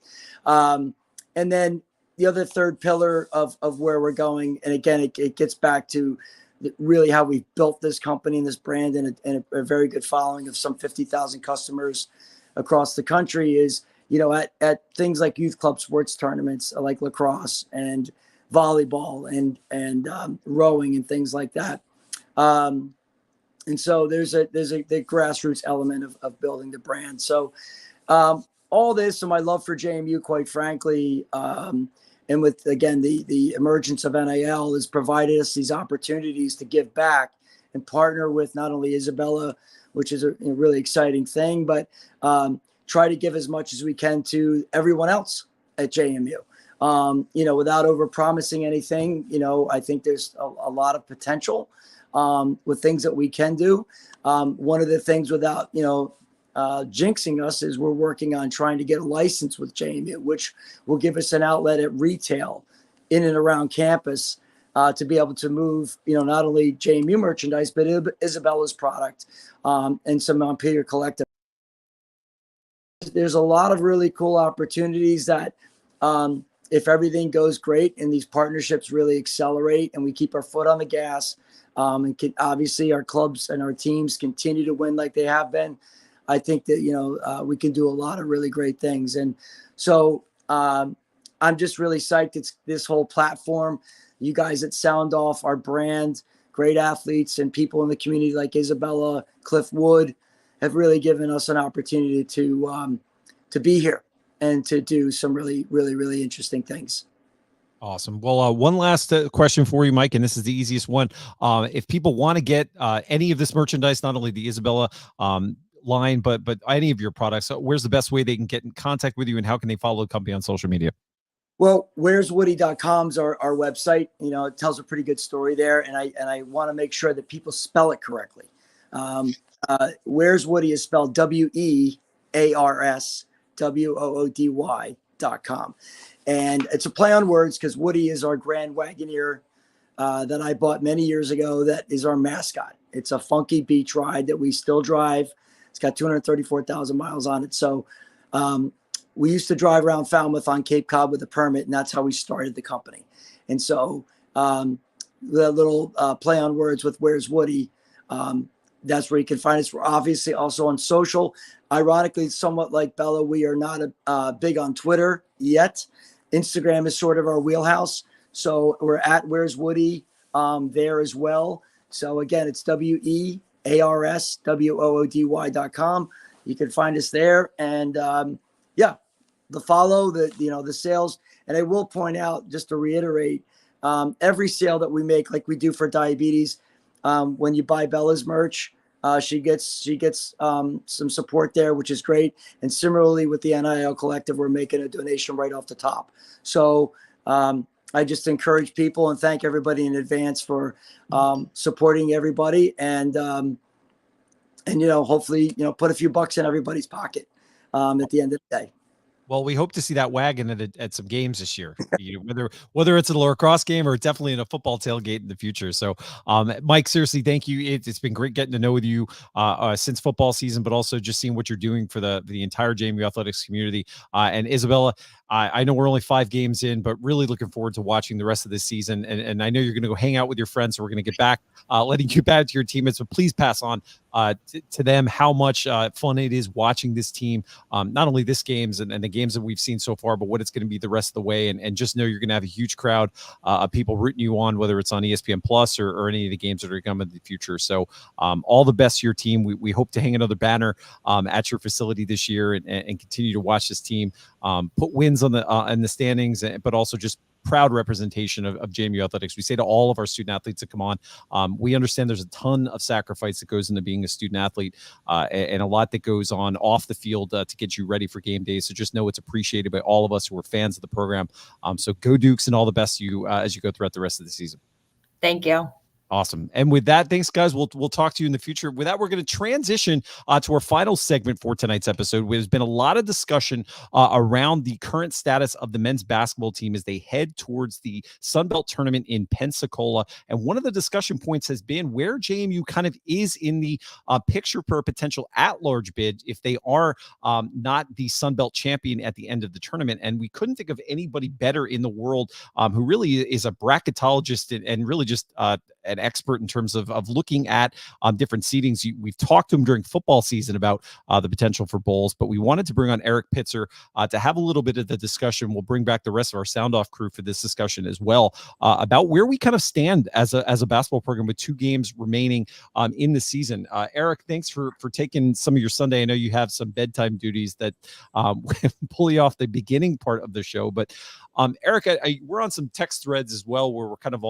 Speaker 5: And then the other third pillar of where we're going, and again, it gets back to really how we've built this company and this brand and a very good following of some 50,000 customers across the country is, at things like youth club sports tournaments like lacrosse and volleyball and rowing and things like that. And so there's the grassroots element of building the brand. So all this and my love for JMU, quite frankly, and with, again, the emergence of NIL has provided us these opportunities to give back and partner with not only Isabella, which is a really exciting thing, but try to give as much as we can to everyone else at JMU. Without over promising anything, I think there's a lot of potential with things that we can do. One of the things without, jinxing us is we're working on trying to get a license with JMU, which will give us an outlet at retail in and around campus to be able to move, not only JMU merchandise, but Isabella's product and some Montpelier Collective. There's a lot of really cool opportunities that if everything goes great and these partnerships really accelerate and we keep our foot on the gas and obviously our clubs and our teams continue to win like they have been, I think that, we can do a lot of really great things. And so I'm just really psyched. It's this whole platform, you guys at Sound Off, our brand, great athletes and people in the community like Isabella, Cliff Wood have really given us an opportunity to be here and to do some really, really, really interesting things.
Speaker 1: Awesome. Well, one last question for you, Mike, and this is the easiest one. If people want to get any of this merchandise, not only the Isabella line, but any of your products, where's the best way they can get in contact with you, and how can they follow the company on social media?
Speaker 5: Well, where'swoody.com is our website. It tells a pretty good story there, and I want to make sure that people spell it correctly. Where's Woody is spelled WEARS WOODY.com. And it's a play on words because Woody is our Grand Wagoneer that I bought many years ago. That is our mascot. It's a funky beach ride that we still drive. It's got 234,000 miles on it. So we used to drive around Falmouth on Cape Cod with a permit, and that's how we started the company. And so the little play on words with Where's Woody, that's where you can find us. We're obviously also on social. Ironically, somewhat like Bella, we are not big on Twitter yet. Instagram is sort of our wheelhouse. So we're at Where's Woody there as well. So again, it's WEARSWOODY.com. You can find us there. And the follow, the sales. And I will point out, just to reiterate, every sale that we make, like we do for diabetes, when you buy Bella's merch, she gets some support there, which is great. And similarly with the NIL Collective, we're making a donation right off the top. So I just encourage people and thank everybody in advance for supporting everybody, and hopefully put a few bucks in everybody's pocket at the end of the day.
Speaker 1: Well, we hope to see that wagon at some games this year, whether it's a lacrosse game or definitely in a football tailgate in the future. So, Mike, seriously, thank you. It's been great getting to know with you since football season, but also just seeing what you're doing for the entire JMU athletics community. And Isabella, I know we're only 5 games in, but really looking forward to watching the rest of this season. And I know you're going to go hang out with your friends, so we're going to get back, letting you back to your teammates. So please pass on to them how much fun it is watching this team, not only this games and the games that we've seen so far, but what it's going to be the rest of the way. And just know you're going to have a huge crowd of people rooting you on, whether it's on ESPN Plus or any of the games that are coming in the future. So all the best to your team. We hope to hang another banner at your facility this year and continue to watch this team put wins on the standings, but also just proud representation of JMU athletics. We say to all of our student athletes that come on, we understand there's a ton of sacrifice that goes into being a student athlete and a lot that goes on off the field to get you ready for game days. So just know it's appreciated by all of us who are fans of the program. So go Dukes, and all the best to you as you go throughout the rest of the season.
Speaker 4: Thank you.
Speaker 1: Awesome. And with that, thanks, guys. We'll talk to you in the future. With that, we're going to transition to our final segment for tonight's episode. There's been a lot of discussion around the current status of the men's basketball team as they head towards the Sun Belt tournament in Pensacola. And one of the discussion points has been where JMU kind of is in the picture for a potential at-large bid if they are not the Sun Belt champion at the end of the tournament. And we couldn't think of anybody better in the world who really is a bracketologist and really just an expert in terms of looking at different seedings. We've talked to him during football season about the potential for bowls, but we wanted to bring on Erik Pitzer to have a little bit of the discussion. We'll bring back the rest of our Sound Off crew for this discussion as well about where we kind of stand as a basketball program with 2 games remaining in the season. Erik, thanks for taking some of your Sunday. I know you have some bedtime duties that pull you off the beginning part of the show, but Erik, we're on some text threads as well where we're kind of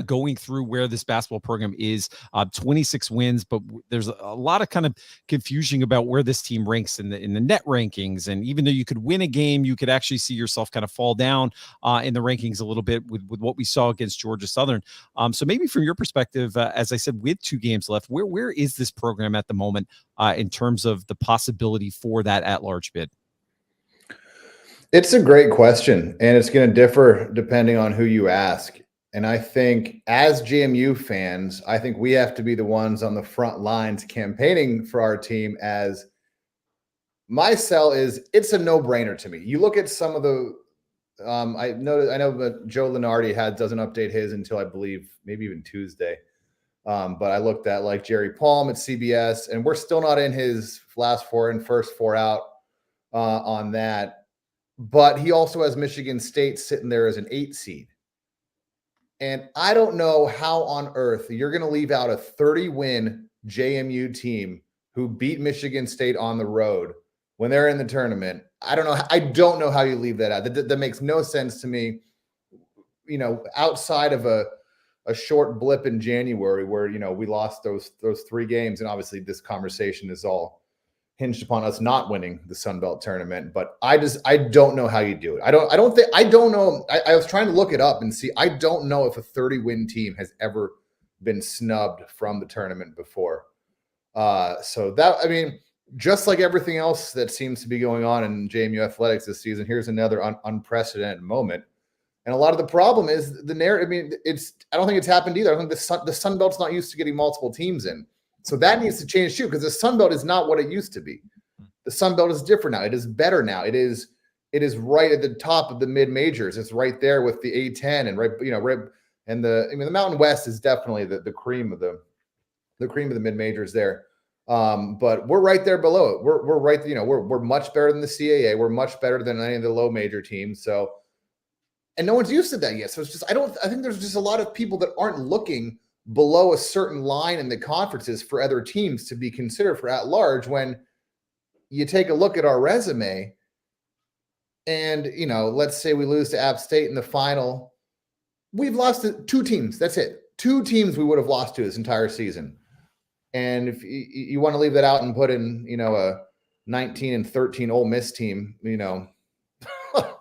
Speaker 1: going through where this basketball program is. 26 wins, but there's a lot of kind of confusion about where this team ranks in the net rankings. And even though you could win a game, you could actually see yourself kind of fall down in the rankings a little bit with what we saw against Georgia Southern. So maybe from your perspective, as I said, with 2 games left, where is this program at the moment in terms of the possibility for that at-large bid?
Speaker 6: It's a great question, and it's going to differ depending on who you ask. And I think as JMU fans, I think we have to be the ones on the front lines campaigning for our team. As my sell is, it's a no-brainer to me. You look at some of the I know that Joe Lenardi doesn't update his until I believe maybe even Tuesday. But I looked at like Jerry Palm at CBS, and we're still not in his last 4 and first 4 out on that. But he also has Michigan State sitting there as an 8 seed. And I don't know how on earth you're going to leave out a 30-win JMU team who beat Michigan State on the road when they're in the tournament. I don't know how you leave that out. That makes no sense to me. You know, outside of a short blip in January where, you know, we lost those 3 games, and obviously this conversation is all hinged upon us not winning the Sun Belt tournament. But I don't know how you do it. I don't know. I was trying to look it up and see. I don't know if a 30-win team has ever been snubbed from the tournament before. So that, I mean, just like everything else that seems to be going on in JMU athletics this season, here's another unprecedented moment. And a lot of the problem is the narrative. I mean, I don't think it's happened either. I think the Sun Belt's not used to getting multiple teams in. So that needs to change too, because the Sun Belt is not what it used to be. The Sun Belt is different now. It is better now. It is right at the top of the mid majors. It's right there with the A10 and the Mountain West is definitely the cream of the mid majors there. But we're right there below it. We're right. We're much better than the CAA. We're much better than any of the low major teams. So, and no one's used to that yet. So it's just I think there's just a lot of people that aren't looking below a certain line in the conferences for other teams to be considered for at large. When you take a look at our resume, and let's say we lose to App State in the final, we've lost to 2 teams. That's it. 2 teams we would have lost to this entire season. And if you want to leave that out and put in, a 19-13 Ole Miss team,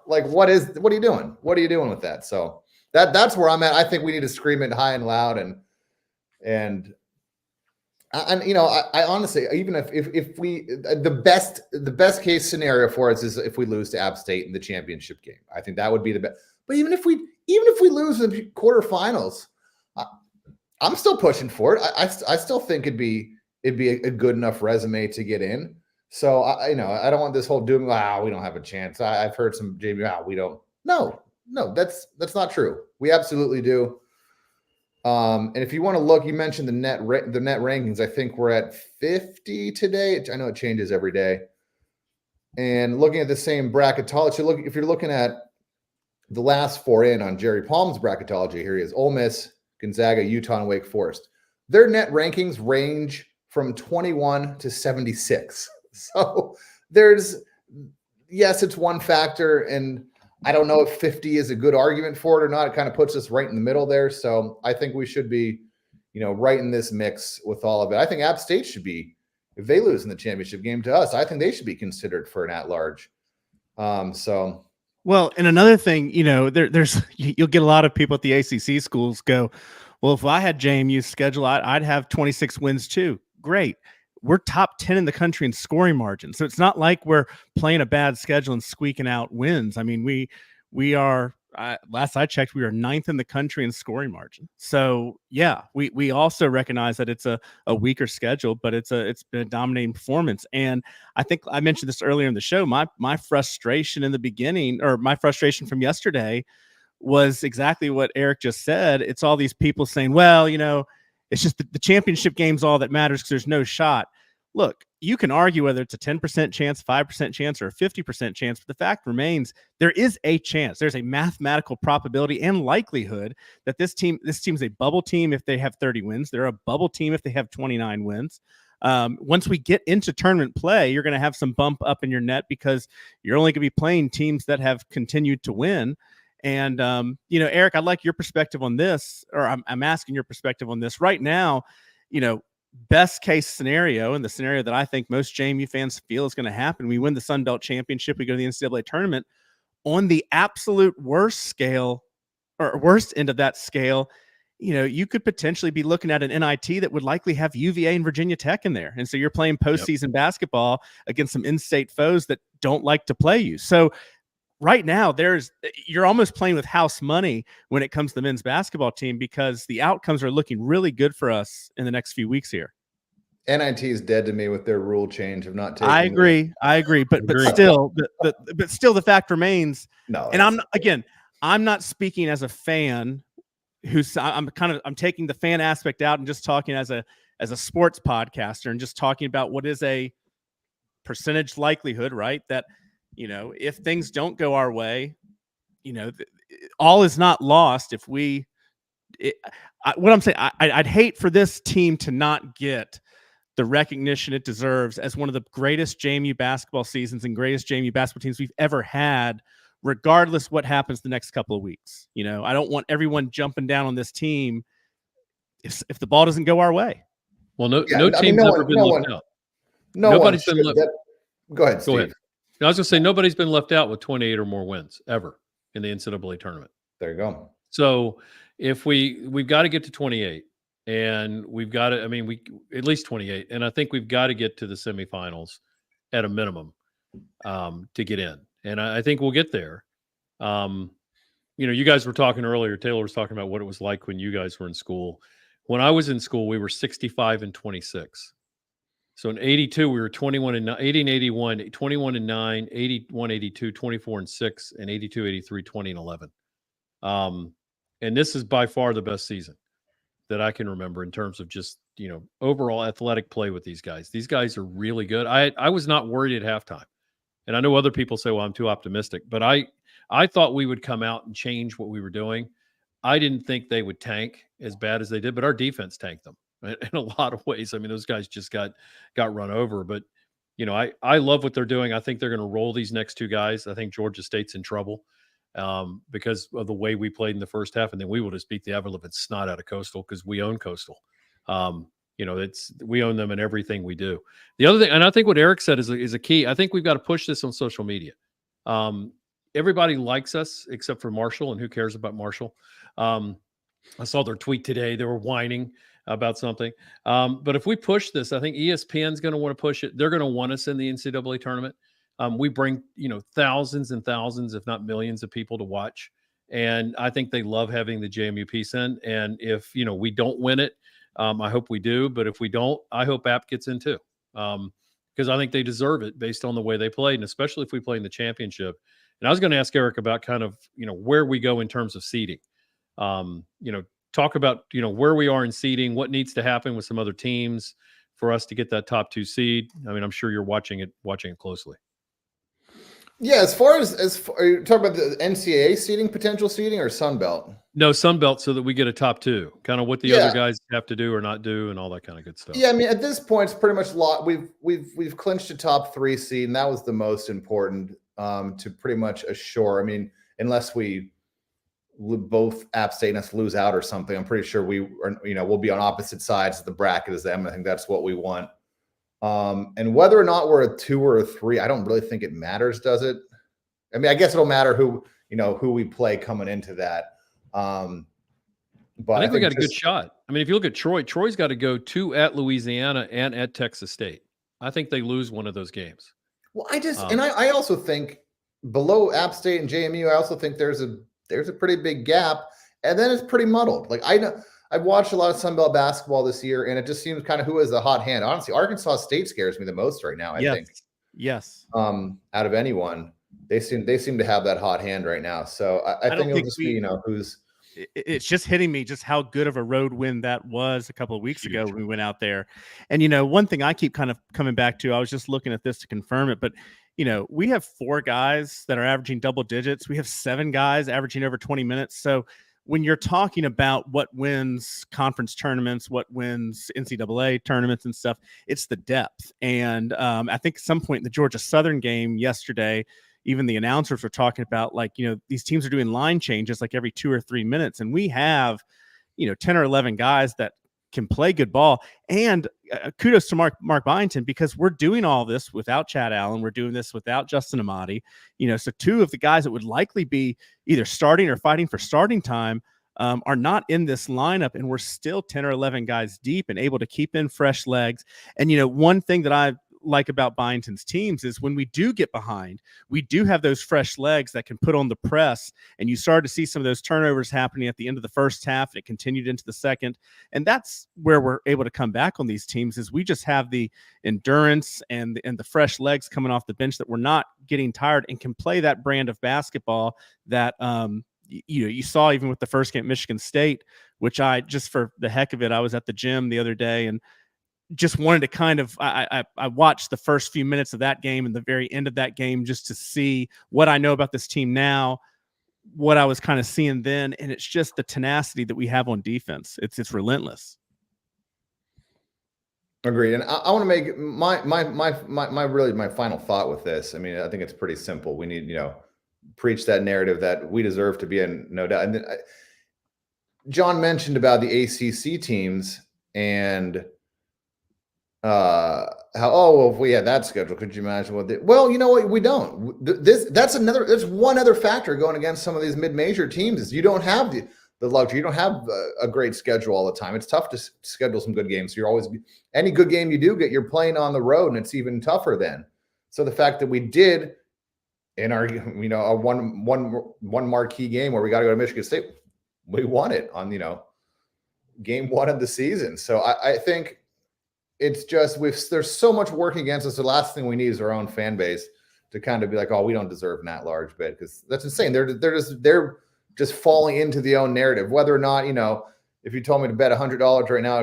Speaker 6: like what are you doing? What are you doing with that? So that's where I'm at. I think we need to scream it high and loud. And I honestly, even if we, the best case scenario for us is if we lose to App State in the championship game. I think that would be the best. But even if we lose in the quarterfinals, I'm still pushing for it. I still think it'd be a good enough resume to get in. So I don't want this whole doom. We don't have a chance. I've heard some JMU. We don't. No, that's not true. We absolutely do. And if you want to look, you mentioned the net rankings. I think we're at 50 today. I know it changes every day. And looking at the same bracketology, if you're looking at the last 4 in on Jerry Palm's bracketology, here he is: Ole Miss, Gonzaga, Utah, and Wake Forest. Their net rankings range from 21 to 76. So it's one factor, and I don't know if 50 is a good argument for it or not. It kind of puts us right in the middle there. So I think we should be, right in this mix with all of it. I think App State should be, if they lose in the championship game to us, I think they should be considered for an at-large.
Speaker 2: Well, and another thing, there's you'll get a lot of people at the ACC schools go, well, if I had JMU's schedule, I'd have 26 wins too. Great. We're top 10 in the country in scoring margin. So it's not like we're playing a bad schedule and squeaking out wins. I mean, we are, last I checked, we are 9th in the country in scoring margin. So yeah, we also recognize that it's a weaker schedule, but it's been a dominating performance. And I think I mentioned this earlier in the show. My frustration in the beginning, or my frustration from yesterday, was exactly what Erik just said. It's all these people saying, well, it's just the championship game's all that matters because there's no shot. Look, you can argue whether it's a 10% chance, 5% chance, or a 50% chance, but the fact remains there is a chance. There's a mathematical probability and likelihood that this team's a bubble team if they have 30 wins. They're a bubble team if they have 29 wins. Once we get into tournament play, you're going to have some bump up in your net because you're only going to be playing teams that have continued to win. And, Erik, I'd like your perspective on this, or I'm asking your perspective on this right now. Best case scenario, and the scenario that I think most JMU fans feel is going to happen, we win the Sun Belt Championship, we go to the NCAA tournament. On the absolute worst scale, or worst end of that scale, you could potentially be looking at an NIT that would likely have UVA and Virginia Tech in there. And so you're playing postseason basketball against some in-state foes that don't like to play you. So right now, you're almost playing with house money when it comes to the men's basketball team, because the outcomes are looking really good for us in the next few weeks here.
Speaker 6: NIT is dead to me with their rule change of not taking.
Speaker 2: I agree, but still, the fact remains.
Speaker 6: No,
Speaker 2: and I'm not speaking as a fan. I'm taking the fan aspect out and just talking as a sports podcaster and just talking about what is a percentage likelihood, right? That if things don't go our way, all is not lost. What I'm saying, I'd hate for this team to not get the recognition it deserves as one of the greatest JMU basketball seasons and greatest JMU basketball teams we've ever had, regardless what happens the next couple of weeks. I don't want everyone jumping down on this team if the ball doesn't go our way.
Speaker 3: Well, no team's ever been left out. Nobody's been left.
Speaker 6: Go ahead, Steve.
Speaker 3: Go ahead. I was going to say, nobody's been left out with 28 or more wins ever in the NCAA tournament.
Speaker 6: There you go.
Speaker 3: So if we've got to get to 28, and we've got to. I mean, we at least 28, and I think we've got to get to the semifinals at a minimum to get in, and I think we'll get there. You guys were talking earlier. Taylor was talking about what it was like when you guys were in school. When I was in school, we were 65-26. So in 82, we were 21-9, 80 and 81, 21-9, 81, 82, 24-6, and 82, 83, 20-11. And this is by far the best season that I can remember in terms of just, overall athletic play with these guys. These guys are really good. I was not worried at halftime. And I know other people say, well, I'm too optimistic, but I thought we would come out and change what we were doing. I didn't think they would tank as bad as they did, but our defense tanked them in a lot of ways. I mean, those guys just got run over, but I love what they're doing. I think they're going to roll these next two guys. I think Georgia State's in trouble because of the way we played in the first half, and then we will just beat the ever-living snot out of Coastal because we own Coastal. We own them in everything we do. The other thing, and I think what Erik said is a key. I think we've got to push this on social media. Everybody likes us except for Marshall, and who cares about Marshall? I saw their tweet today. They were whining about something. But if we push this, I think ESPN's going to want to push it. They're going to want us in the NCAA tournament. We bring, thousands and thousands, if not millions of people to watch. And I think they love having the JMU piece in. And if, we don't win it, I hope we do. But if we don't, I hope App gets in too. Because I think they deserve it based on the way they played, and especially if we play in the championship. And I was going to ask Erik about kind of, where we go in terms of seeding. Talk about, where we are in seeding, what needs to happen with some other teams for us to get that top 2 seed. I mean, I'm sure you're watching it closely.
Speaker 6: Yeah, as far as are you talking about the NCAA seeding, potential seeding, or Sun Belt?
Speaker 3: No, Sun Belt, so that we get a top 2. Kind of what the other guys have to do or not do, and all that kind of good stuff.
Speaker 6: Yeah, I mean, at this point, it's pretty much we've clinched a top 3 seed, and that was the most important to pretty much assure. I mean, unless we both App State and us lose out or something, I'm pretty sure we'll be on opposite sides of the bracket as them. I think that's what we want. And whether or not we're a 2 or a 3, I don't really think it matters, does it? I mean, I guess it'll matter who we play coming into that. But
Speaker 3: I think we got a good shot. I mean, if you look at Troy's got to go 2 at Louisiana and at Texas State. I think they lose one of those games. Well,
Speaker 6: I also think below App State and JMU, I also think there's a pretty big gap, and then it's pretty muddled. Like I've watched a lot of Sun Belt basketball this year, and it just seems kind of who has the hot hand. Honestly, Arkansas State scares me the most right now. I think.
Speaker 2: Yes.
Speaker 6: Out of anyone, they seem to have that hot hand right now. So I think it'll just be who's.
Speaker 2: It's just hitting me just how good of a road win that was a couple of weeks ago when we went out there. And one thing I keep kind of coming back to, I was just looking at this to confirm it, but we have 4 guys that are averaging double digits. We have 7 guys averaging over 20 minutes. So when you're talking about what wins conference tournaments, what wins NCAA tournaments and stuff, it's the depth. And I think at some point in the Georgia Southern game yesterday, even the announcers were talking about these teams are doing line changes like every 2 or 3 minutes. And we have, 10 or 11 guys that can play good ball. And kudos to Mark Byington, because we're doing all this without Chad Allen. We're doing this without Justin Amati. So 2 of the guys that would likely be either starting or fighting for starting time are not in this lineup. And we're still 10 or 11 guys deep and able to keep in fresh legs. And, one thing that I like about Byington's teams is when we do get behind, we do have those fresh legs that can put on the press. And you started to see some of those turnovers happening at the end of the first half, and it continued into the second. And that's where we're able to come back on these teams, is we just have the endurance and the fresh legs coming off the bench that we're not getting tired and can play that brand of basketball that, you saw even with the first game at Michigan State, which I just for the heck of it, I was at the gym the other day and just wanted to kind of, I watched the first few minutes of that game and the very end of that game just to see what I know about this team now, what I was kind of seeing then. And it's just the tenacity that we have on defense. It's relentless.
Speaker 6: Agreed. And I want to make my final thought with this. I mean, I think it's pretty simple. We need, preach that narrative that we deserve to be in, no doubt. And then John mentioned about the ACC teams and if we had that schedule, could you imagine what you know what, we don't. There's one other factor going against some of these mid-major teams is you don't have the luxury. You don't have a great schedule all the time. It's tough to schedule some good games. So you're always, any good game you do get, you're playing on the road, and it's even tougher then. So the fact that we did in our, a one marquee game where we got to go to Michigan State, we won it on, game one of the season. So I think it's just, there's so much working against us. The last thing we need is our own fan base to kind of be like, oh, we don't deserve an at-large bid, because that's insane. They're just falling into the own narrative, whether or not, if you told me to bet $100 right now,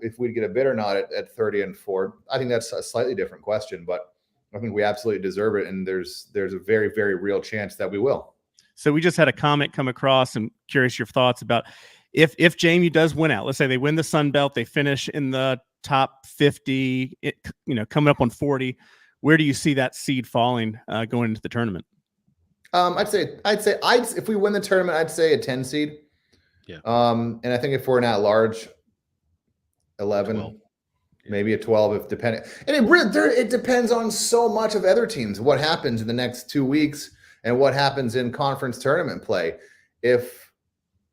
Speaker 6: if we'd get a bid or not at 30-4, I think that's a slightly different question, but I think we absolutely deserve it. And there's a very, very real chance that we will.
Speaker 2: So we just had a comment come across. I'm curious your thoughts about if JMU does win out. Let's say they win the Sun Belt, they finish in the top 50, coming up on 40. Where do you see that seed falling going into the tournament?
Speaker 6: I'd say if we win the tournament, I'd say a 10 seed.
Speaker 3: Yeah.
Speaker 6: And I think if we're an at-large, 11. 12. Maybe a 12 if depending. And it depends on so much of other teams, what happens in the next 2 weeks and what happens in conference tournament play. If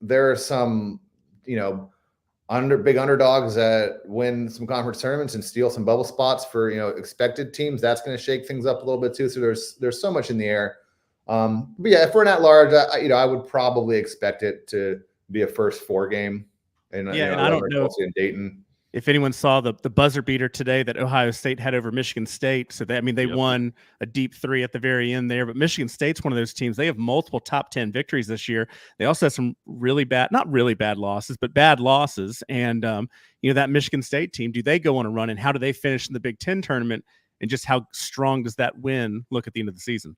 Speaker 6: there are some, big underdogs that win some conference tournaments and steal some bubble spots for, expected teams, that's going to shake things up a little bit too. So there's so much in the air. But yeah, if we're not large, I would probably expect it to be a first 4 game. And
Speaker 2: I don't know
Speaker 6: in Dayton.
Speaker 2: If anyone saw the buzzer beater today that Ohio State had over Michigan State. So they won a deep 3 at the very end there. But Michigan State's one of those teams. They have multiple top 10 victories this year. They also have some not really bad losses, but bad losses. And, that Michigan State team, do they go on a run, and how do they finish in the Big Ten tournament? And just how strong does that win look at the end of the season?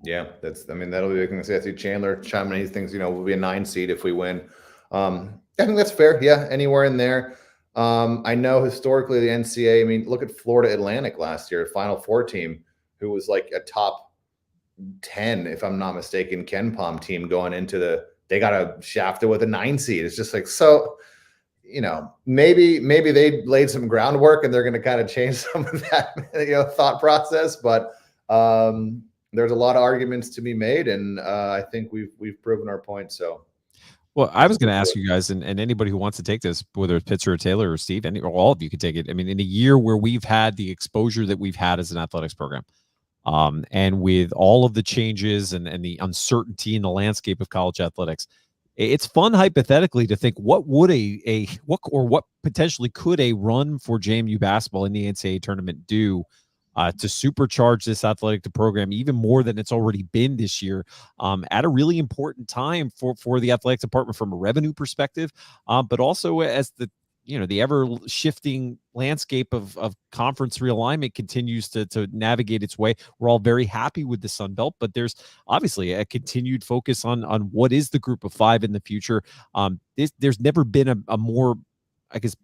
Speaker 6: Yeah, that'll be, I can say, I see Chandler chiming in. He thinks, we'll be a 9 seed if we win. I think that's fair. Yeah, anywhere in there. I know historically the NCAA, look at Florida Atlantic last year, Final Four team, who was like a top 10, if I'm not mistaken, Ken Palm team going into they got a shafted with a 9 seed. It's just like, so, maybe they laid some groundwork and they're going to kind of change some of that, thought process. But there's a lot of arguments to be made. And I think we've proven our point. So.
Speaker 1: Well, I was going to ask you guys, and anybody who wants to take this, whether it's Pitzer or Taylor or Steve, or all of you could take it. In a year where we've had the exposure that we've had as an athletics program, and with all of the changes and the uncertainty in the landscape of college athletics, it's fun hypothetically to think what would what potentially could a run for JMU basketball in the NCAA tournament do to supercharge this athletic program even more than it's already been this year, at a really important time for the athletics department from a revenue perspective, but also as the ever shifting landscape of conference realignment continues to navigate its way. We're all very happy with the Sun Belt, but there's obviously a continued focus on what is the group of 5 in the future. There's never been a more, I guess,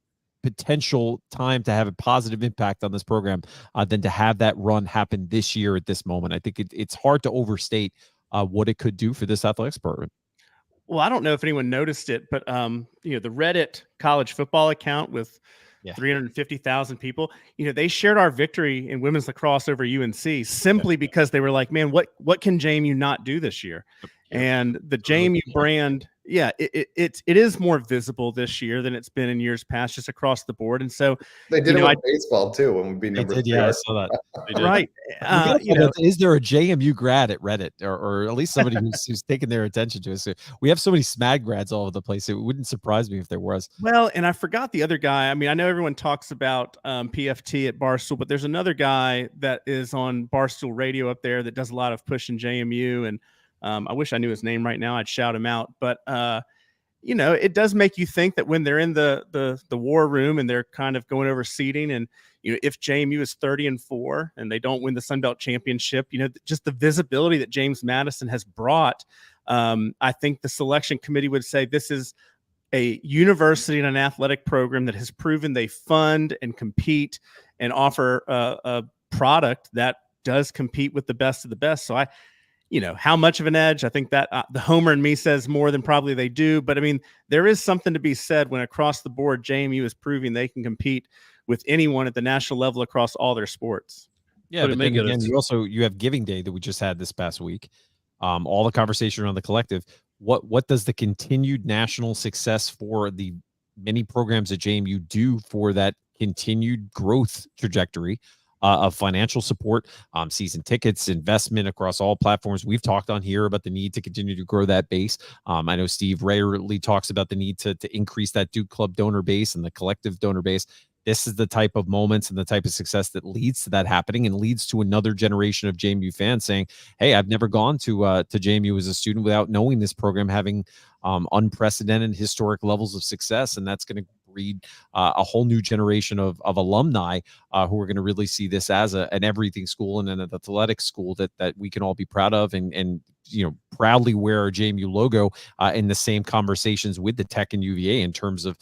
Speaker 1: potential time to have a positive impact on this program than to have that run happen this year at this moment. I think it's hard to overstate what it could do for this athletics program.
Speaker 2: Well, I don't know if anyone noticed it, but the Reddit college football account with 350,000 people, they shared our victory in women's lacrosse over UNC simply because they were like, man, what can JMU not do this year? And the JMU brand, it is more visible this year than it's been in years past, just across the board. And so
Speaker 6: they did it with baseball too when we beat number 3.
Speaker 1: Yeah, I saw that.
Speaker 2: Right.
Speaker 1: Is there a JMU grad at Reddit, or at least somebody who's taking their attention to us? So we have so many SMAG grads all over the place. It wouldn't surprise me if there was.
Speaker 2: Well, and I forgot the other guy. I know everyone talks about PFT at Barstool, but there's another guy that is on Barstool Radio up there that does a lot of pushing JMU, and I wish I knew his name right now. I'd shout him out. But, it does make you think that when they're in the war room and they're kind of going over seeding, and, if JMU is 30-4 and they don't win the Sun Belt championship, just the visibility that James Madison has brought, I think the selection committee would say this is a university and an athletic program that has proven they fund and compete and offer a product that does compete with the best of the best. So how much of an edge? I think that the homer in me says more than probably they do. But there is something to be said when across the board, JMU is proving they can compete with anyone at the national level across all their sports.
Speaker 1: Yeah, but then again, you have Giving Day that we just had this past week. All the conversation around the collective. what does the continued national success for the many programs at JMU do for that continued growth trajectory of financial support, season tickets, investment across all platforms. We've talked on here about the need to continue to grow that base. I know Steve rarely talks about the need to increase that Duke Club donor base and the collective donor base. This is the type of moments and the type of success that leads to that happening and leads to another generation of JMU fans saying, hey, I've never gone to JMU as a student without knowing this program having unprecedented historic levels of success. And that's going to breed a whole new generation of alumni who are going to really see this as an everything school and an athletic school that we can all be proud of and proudly wear our JMU logo in the same conversations with the Tech and UVA in terms of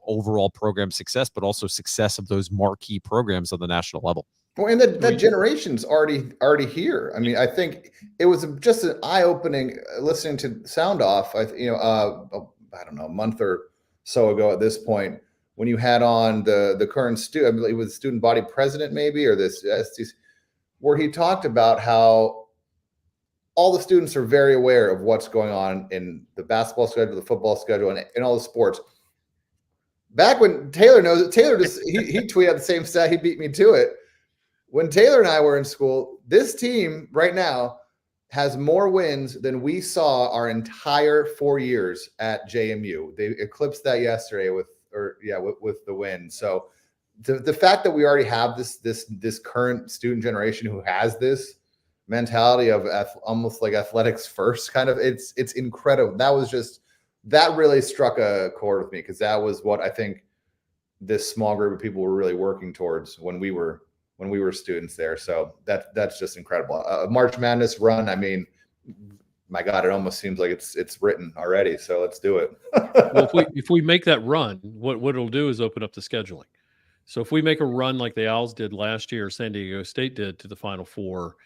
Speaker 1: overall program success, but also success of those marquee programs on the national level.
Speaker 6: Well, and that generation's already here. I mean, I think it was just an eye-opening listening to Sound Off. I don't know, a month or so ago at this point, when you had on the current student, I believe it was student body president maybe, or this, where he talked about how all the students are very aware of what's going on in the basketball schedule, the football schedule, and all the sports. Back when Taylor knows it, Taylor just he tweeted out the same stat. He beat me to it. When Taylor and I were in school, this team right now has more wins than we saw our entire 4 years at JMU. They eclipsed that yesterday with the win. So the fact that we already have this current student generation who has this mentality of almost like athletics first kind of, it's incredible. That really struck a chord with me, because that was what I think this small group of people were really working towards when we were students there. So that's just incredible. March Madness run. I mean, my God, it almost seems like it's written already. So let's do it.
Speaker 3: Well, if we make that run, what it'll do is open up the scheduling. So if we make a run like the Owls did last year, San Diego State did to the Final Four,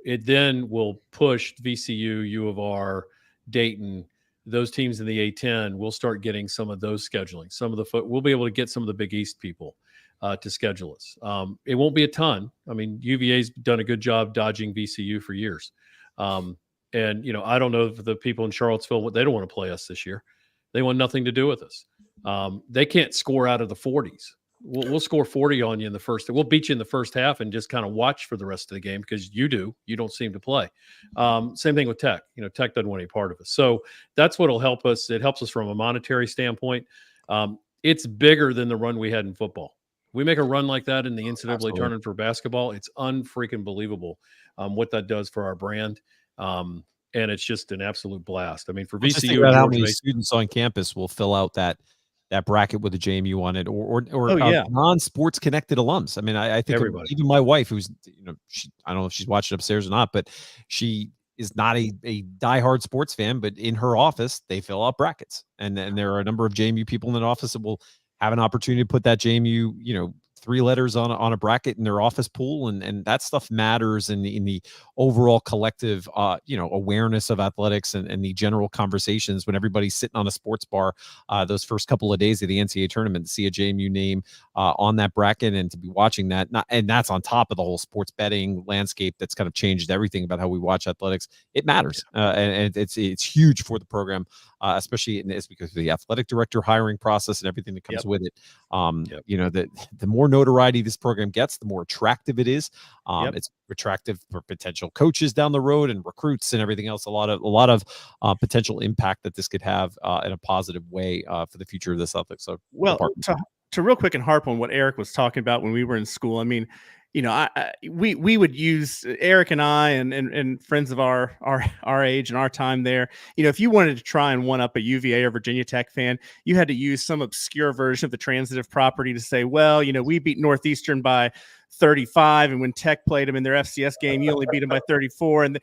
Speaker 3: it then will push VCU, U of R, Dayton, those teams in the A10. We'll start getting some of those scheduling. We'll be able to get some of the Big East people to schedule us. It won't be a ton. I mean, UVA's done a good job dodging VCU for years. And, I don't know if the people in Charlottesville, they don't want to play us this year. They want nothing to do with us. They can't score out of the 40s. We'll score 40 on you in the first. We'll beat you in the first half and just kind of watch for the rest of the game, because you don't seem to play. Same thing with Tech. Tech doesn't want any part of us. So that's what'll help us. It helps us from a monetary standpoint. It's bigger than the run we had in football. We make a run like that in the NCAA tournament for basketball. It's unfreaking believable what that does for our brand. And it's just an absolute blast. I mean, for VCU,
Speaker 1: just think about how many students on campus will fill out that bracket with the JMU on it, or non-sports connected alums. I mean, I think everybody, even my wife, who's, I don't know if she's watching upstairs or not, but she is not a diehard sports fan, but in her office, they fill out brackets. And there are a number of JMU people in that office that will have an opportunity to put that JMU, 3 letters on a bracket in their office pool, and that stuff matters in the overall collective awareness of athletics and the general conversations when everybody's sitting on a sports bar those first couple of days of the NCAA tournament, to see a JMU name on that bracket and to be watching that, and that's on top of the whole sports betting landscape that's kind of changed everything about how we watch athletics. It matters, and it's huge for the program, especially it's because of the athletic director hiring process and everything that comes with it. The more notoriety this program gets, the more attractive it is. It's attractive for potential coaches down the road and recruits and everything else. A lot of potential impact that this could have in a positive way for the future of this athletics. So,
Speaker 2: well, to real quick and harp on what Erik was talking about when we were in school. I mean, we would use, Erik and I and friends of our age and our time there, if you wanted to try and one up a UVA or Virginia Tech fan, you had to use some obscure version of the transitive property to say, well, we beat Northeastern by 35, and when Tech played them in their FCS game, you only beat them by 34. And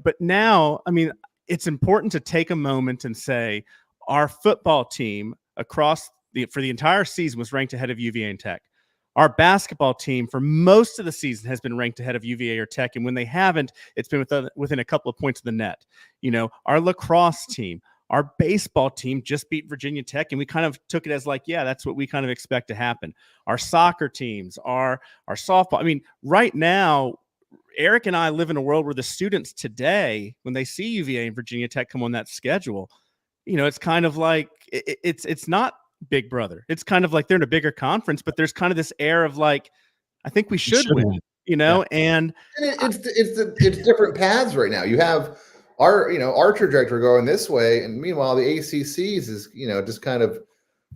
Speaker 2: but now, I mean, it's important to take a moment and say our football team for the entire season was ranked ahead of UVA and Tech. Our basketball team for most of the season has been ranked ahead of UVA or Tech, and when they haven't, it's been within a couple of points of the net. Our lacrosse team, our baseball team just beat Virginia Tech, and we kind of took it as like, yeah, that's what we kind of expect to happen. Our soccer teams, our softball. I mean, right now, Erik and I live in a world where the students today, when they see UVA and Virginia Tech come on that schedule, it's kind of like it's not Big Brother. It's kind of like they're in a bigger conference, but there's kind of this air of like, I think we should win. And
Speaker 6: it's different paths right now. You have our trajectory going this way, and meanwhile the ACC's is just kind of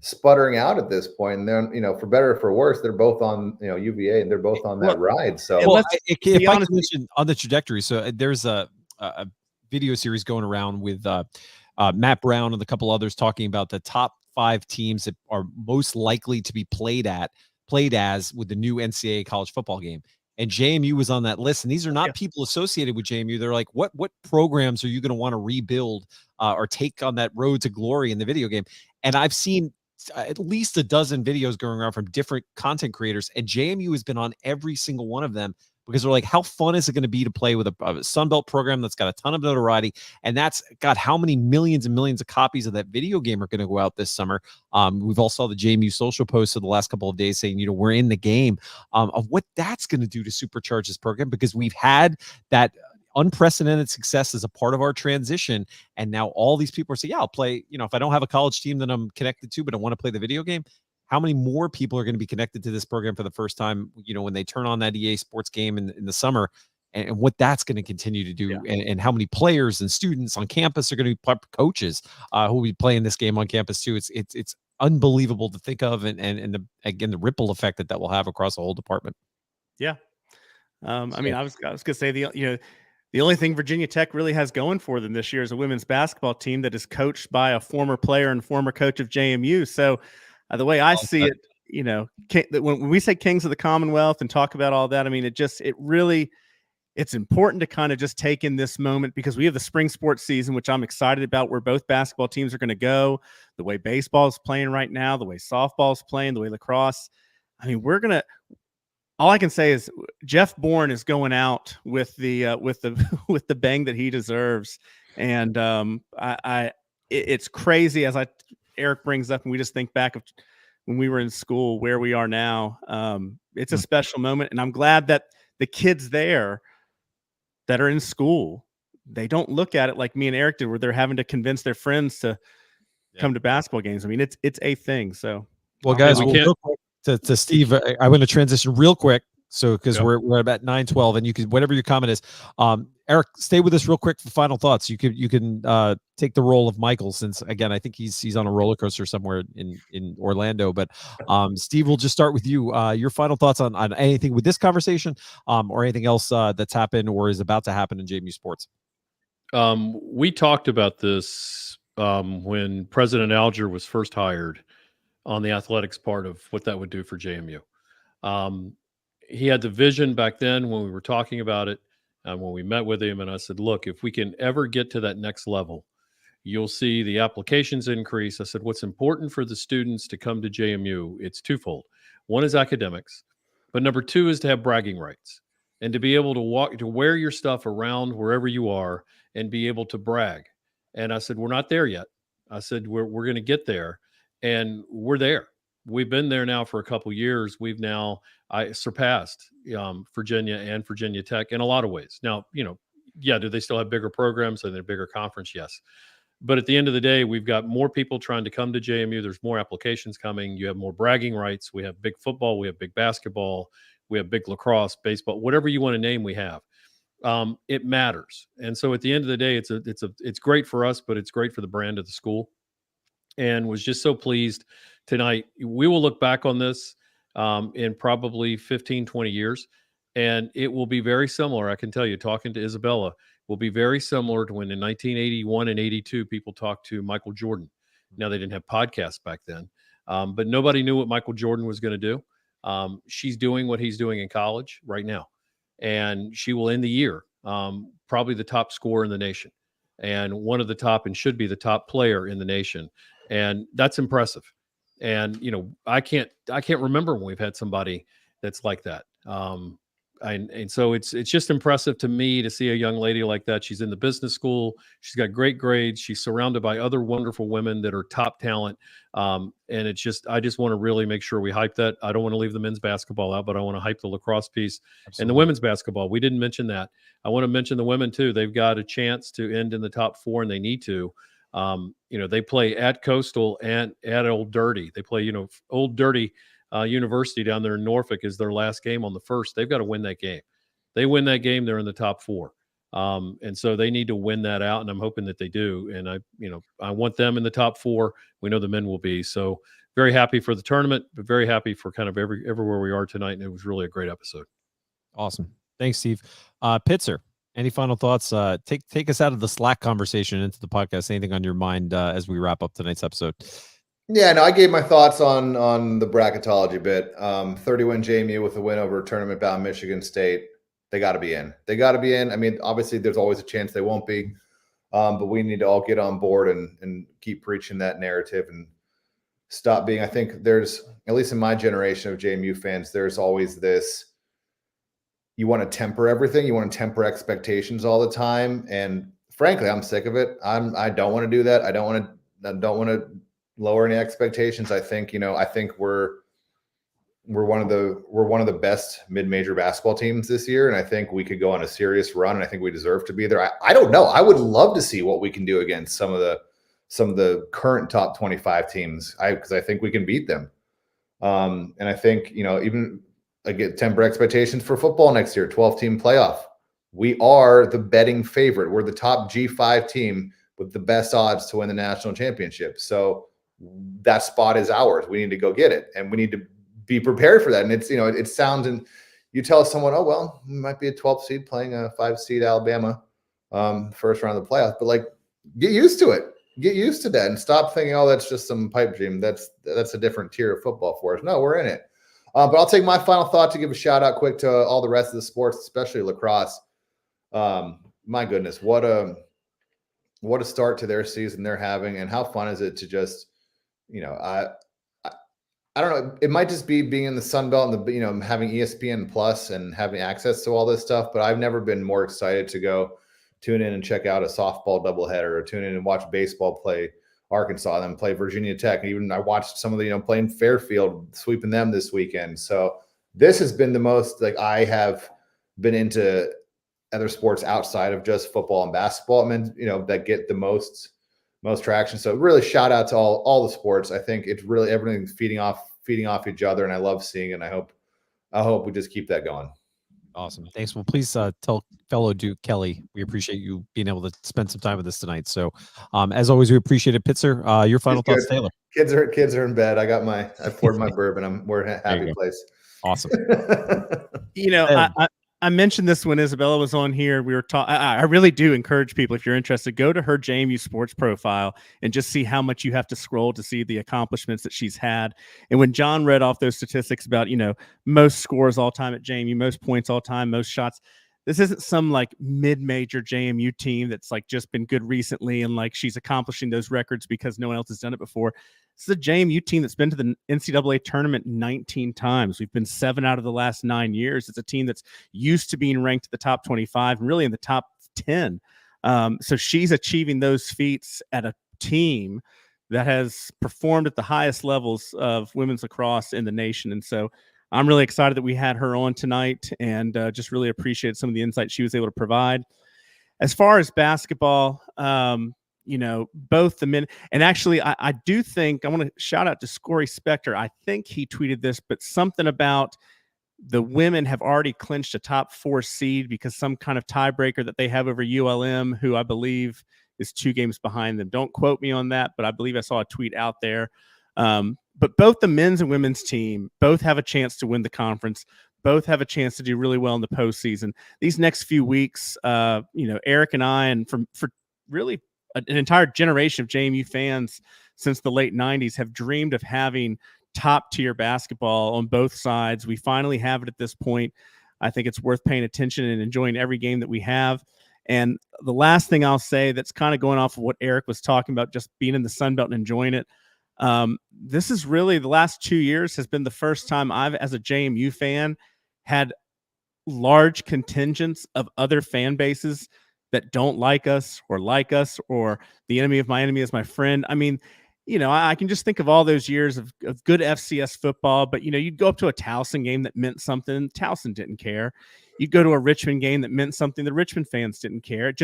Speaker 6: sputtering out at this point. And then for better or for worse, they're both on UVA, and they're both on that ride. So
Speaker 1: if I can mention on the trajectory, so there's a video series going around with Matt Brown and a couple others talking about the top 5 teams that are most likely to be played as with the new NCAA college football game. And JMU was on that list. And these are not people associated with JMU. They're like, what programs are you going to want to rebuild or take on that road to glory in the video game? And I've seen at least a dozen videos going around from different content creators, and JMU has been on every single one of them because they're like, how fun is it going to be to play with a Sunbelt program that's got a ton of notoriety? And that's got how many millions and millions of copies of that video game are going to go out this summer. We've all saw the JMU social posts of the last couple of days saying, we're in the game of what that's going to do to supercharge this program, because we've had that unprecedented success as a part of our transition. And now all these people are saying, I'll play, if I don't have a college team that I'm connected to, but I want to play the video game. How many more people are going to be connected to this program for the first time, when they turn on that EA Sports game in the summer, and what that's going to continue to do, and how many players and students on campus are going to be coaches who will be playing this game on campus too. It's unbelievable to think of, and the ripple effect that will have across the whole department.
Speaker 2: Yeah. I was going to say the only thing Virginia Tech really has going for them this year is a women's basketball team that is coached by a former player and former coach of JMU. So the way I see it, when we say Kings of the Commonwealth and talk about all that, it's important to kind of just take in this moment, because we have the spring sports season, which I'm excited about, where both basketball teams are going to go, the way baseball is playing right now, the way softball is playing, the way lacrosse. All I can say is Jeff Bourne is going out with the with the bang that he deserves, and it's crazy as Erik brings up, and we just think back of when we were in school, where we are now. It's a special moment, and I'm glad that the kids there that are in school, they don't look at it like me and Erik did, where they're having to convince their friends to come to basketball games. It's a thing. So,
Speaker 1: well, guys, to Steve, I want to transition real quick. So, because we're about 9:12, and you can, whatever your comment is, Erik, stay with us real quick for final thoughts. You can take the role of Michael, since again, I think he's on a roller coaster somewhere in Orlando. But Steve, we'll just start with you. Your final thoughts on anything with this conversation, or anything else that's happened or is about to happen in JMU sports.
Speaker 3: We talked about this when President Alger was first hired on the athletics part of what that would do for JMU. He had the vision back then when we were talking about it, and when we met with him, and I said, look, if we can ever get to that next level, you'll see the applications increase. I said, what's important for the students to come to JMU, it's twofold. One is academics, but number two is to have bragging rights, and to be able to wear your stuff around wherever you are and be able to brag. And I said, we're not there yet. I said, we're going to get there. And we're there. We've been there now for a couple of years. We've now surpassed Virginia and Virginia Tech in a lot of ways. Now, do they still have bigger programs and a bigger conference? Yes. But at the end of the day, we've got more people trying to come to JMU. There's more applications coming. You have more bragging rights. We have big football. We have big basketball. We have big lacrosse, baseball, whatever you want to name, we have. It matters. And so at the end of the day, it's great for us, but it's great for the brand of the school. And was just so pleased tonight. We will look back on this in probably 15, 20 years, and it will be very similar. I can tell you, talking to Isabella, will be very similar to when in 1981 and 82, people talked to Michael Jordan. Now, they didn't have podcasts back then, but nobody knew what Michael Jordan was going to do. She's doing what he's doing in college right now, and she will end the year probably the top scorer in the nation, and one of the top, and should be the top player in the nation. And that's impressive. And, I can't remember when we've had somebody that's like that. and so it's just impressive to me to see a young lady like that. She's in the business school. She's got great grades. She's surrounded by other wonderful women that are top talent. And I just want to really make sure we hype that. I don't want to leave the men's basketball out, but I want to hype the lacrosse piece.
Speaker 1: Absolutely.
Speaker 3: And the women's basketball. We didn't mention that. I want to mention the women too. They've got a chance to end in the top 4, and they need to. They play at Coastal and at Old Dirty. They play, Old Dirty University down there in Norfolk is their last game on the 1st. They've got to win that game. They win that game, they're in the top 4. And so they need to win that out, and I'm hoping that they do. And I want them in the top 4. We know the men will be. So very happy for the tournament, but very happy for kind of everywhere we are tonight. And it was really a great episode.
Speaker 1: Awesome. Thanks, Steve. Pitzer, any final thoughts? Take us out of the Slack conversation into the podcast. Anything on your mind as we wrap up tonight's episode?
Speaker 6: Yeah, no, I gave my thoughts on the bracketology bit. 30-win JMU with a win over tournament-bound Michigan State. They got to be in. They got to be in. I mean, obviously, there's always a chance they won't be, but we need to all get on board and keep preaching that narrative and stop being. I think there's, at least in my generation of JMU fans, there's always this. You want to temper everything. You want to temper expectations all the time, and frankly, I'm sick of it. I don't want to do that. I don't want to lower any expectations. I think we're one of the best mid-major basketball teams this year, and I think we could go on a serious run, and I think we deserve to be there. I don't know. I would love to see what we can do against some of the current top 25 teams, because I think we can beat them. And I think even again, temper expectations for football next year, 12-team playoff. We are the betting favorite. We're the top G5 team with the best odds to win the national championship. So that spot is ours. We need to go get it, and we need to be prepared for that. And it's, it sounds, and you tell someone, oh, well, we might be a 12th seed playing a 5-seed Alabama first round of the playoffs, but get used to it. Get used to that and stop thinking, oh, that's just some pipe dream. That's a different tier of football for us. No, we're in it. But I'll take my final thought to give a shout out quick to all the rest of the sports, especially lacrosse. My goodness, what a start to their season they're having, and how fun is it to just, I don't know. It might just be being in the Sun Belt and having ESPN Plus and having access to all this stuff. But I've never been more excited to go tune in and check out a softball doubleheader, or tune in and watch baseball play Arkansas, then play Virginia Tech. And even I watched some of the playing Fairfield, sweeping them this weekend. So this has been the most I have been into other sports outside of just football and basketball. I mean, that get the most traction. So really shout out to all the sports. I think it's really everything's feeding off each other, and I love seeing it. And I hope we just keep that going.
Speaker 1: Awesome. Thanks. Well, please tell fellow Duke Kelly, we appreciate you being able to spend some time with us tonight. So as always, we appreciate it. Pitzer, your final thoughts, Taylor.
Speaker 6: Kids are in bed. I poured my bourbon. We're in a happy place.
Speaker 1: Awesome.
Speaker 2: I mentioned this when Isabella was on here. We were talking. I really do encourage people, if you're interested, go to her JMU sports profile and just see how much you have to scroll to see the accomplishments that she's had. And when John read off those statistics about, most scores all time at JMU, most points all time, most shots, this isn't some mid-major JMU team that's just been good recently and she's accomplishing those records because no one else has done it before. This is a JMU team that's been to the NCAA tournament 19 times. We've been 7 out of the last 9 years. It's a team that's used to being ranked at the top 25 and really in the top 10. So she's achieving those feats at a team that has performed at the highest levels of women's lacrosse in the nation. And so I'm really excited that we had her on tonight, and just really appreciate some of the insight she was able to provide. As far as basketball, both the men, and actually I do think I want to shout out to Scory Spector. I think he tweeted this, but something about the women have already clinched a top 4 seed because some kind of tiebreaker that they have over ULM, who I believe is 2 games behind them. Don't quote me on that, but I believe I saw a tweet out there. But both the men's and women's team both have a chance to win the conference. Both have a chance to do really well in the postseason. These next few weeks, Erik and I, and for really an entire generation of JMU fans since the late 90s, have dreamed of having top-tier basketball on both sides. We finally have it at this point. I think it's worth paying attention and enjoying every game that we have. And the last thing I'll say that's kind of going off of what Erik was talking about, just being in the Sun Belt and enjoying it. This is really the last 2 years has been the first time I've, as a JMU fan, had large contingents of other fan bases that don't like us, or the enemy of my enemy is my friend. I mean, I can just think of all those years of good FCS football, but you'd go up to a Towson game that meant something. Towson didn't care. You'd go to a Richmond game that meant something. The Richmond fans didn't care.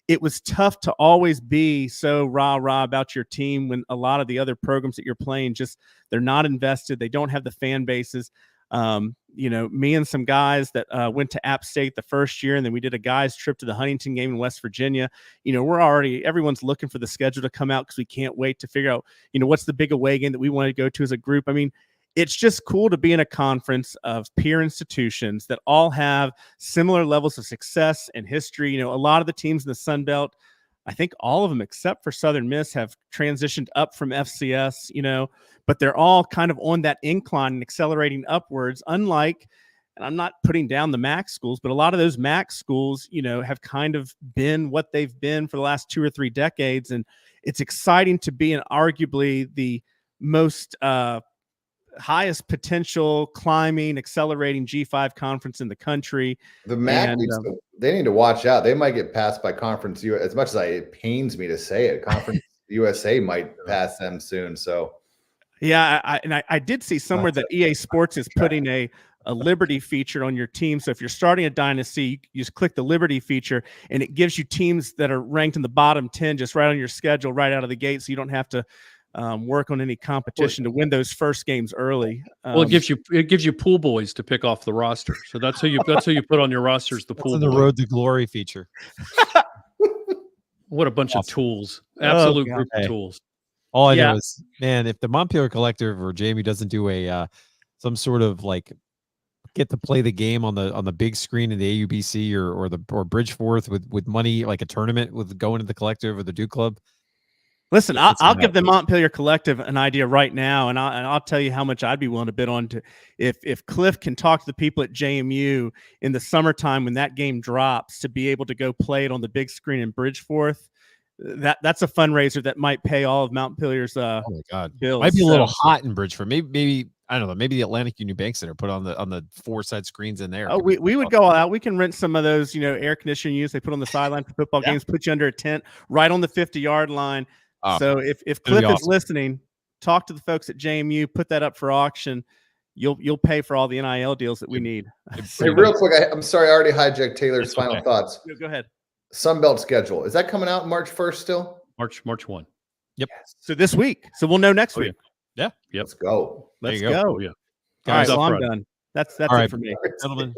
Speaker 2: It was tough to always be so rah-rah about your team when a lot of the other programs that you're playing, they're not invested. They don't have the fan bases. Me and some guys that went to App State the first year, and then we did a guys trip to the Huntington game in West Virginia. Everyone's looking for the schedule to come out because we can't wait to figure out, what's the big away game that we want to go to as a group. I mean, it's just cool to be in a conference of peer institutions that all have similar levels of success and history. A lot of the teams in the Sun Belt, I think all of them except for Southern Miss have transitioned up from FCS, but they're all kind of on that incline and accelerating upwards. Unlike, and I'm not putting down the MAC schools, but a lot of those MAC schools, have kind of been what they've been for the last 2 or 3 decades. And it's exciting to be in arguably the most highest potential climbing, accelerating G5 conference in the country.
Speaker 6: The MAC, they need to watch out. They might get passed by Conference U. As much as it pains me to say it, Conference USA might pass them soon. So,
Speaker 2: yeah, I did see somewhere that EA Sports is putting a Liberty feature on your team. So if you're starting a dynasty, you just click the Liberty feature, and it gives you teams that are ranked in the bottom 10 just right on your schedule, right out of the gate, so you don't have to work on any competition to win those first games early.
Speaker 3: Well, it gives you pool boys to pick off the roster. So that's who you put on your rosters. The pool
Speaker 1: the
Speaker 3: boy.
Speaker 1: Road to Glory feature.
Speaker 3: What a bunch of tools! Absolute group of tools.
Speaker 1: All I know is, man, if the Montpelier Collective or JMU doesn't do a some sort of get to play the game on the big screen in the AUBC or Bridgeforth with money, like a tournament with going to the Collective or the Duke Club.
Speaker 2: Listen, I'll give the Montpelier Collective an idea right now, and I'll tell you how much I'd be willing to bid on if Cliff can talk to the people at JMU in the summertime when that game drops to be able to go play it on the big screen in Bridgeforth. That's a fundraiser that might pay all of Montpelier's
Speaker 1: oh my God,
Speaker 2: bills.
Speaker 1: Might be a little hot in Bridgeforth. Maybe I don't know. Maybe the Atlantic Union Bank Center put on the 4-side screens in there.
Speaker 2: Oh, we would go all out. We can rent some of those, air conditioning units they put on the sideline for football games. Put you under a tent right on the 50-yard line. So if Cliff is listening, talk to the folks at JMU. Put that up for auction. You'll pay for all the NIL deals that we need.
Speaker 6: Hey, real quick, I'm sorry, I already hijacked Taylor's final thoughts.
Speaker 2: Go ahead.
Speaker 6: Sunbelt schedule, is that coming out March 1st still?
Speaker 3: March 1.
Speaker 1: Yep.
Speaker 2: So this week. So we'll know next week.
Speaker 3: Yeah. Yep.
Speaker 6: Let's go.
Speaker 2: Let's go.
Speaker 3: Yeah.
Speaker 2: All right. Well, I'm done. That's
Speaker 1: all right,
Speaker 2: it for me,
Speaker 1: gentlemen.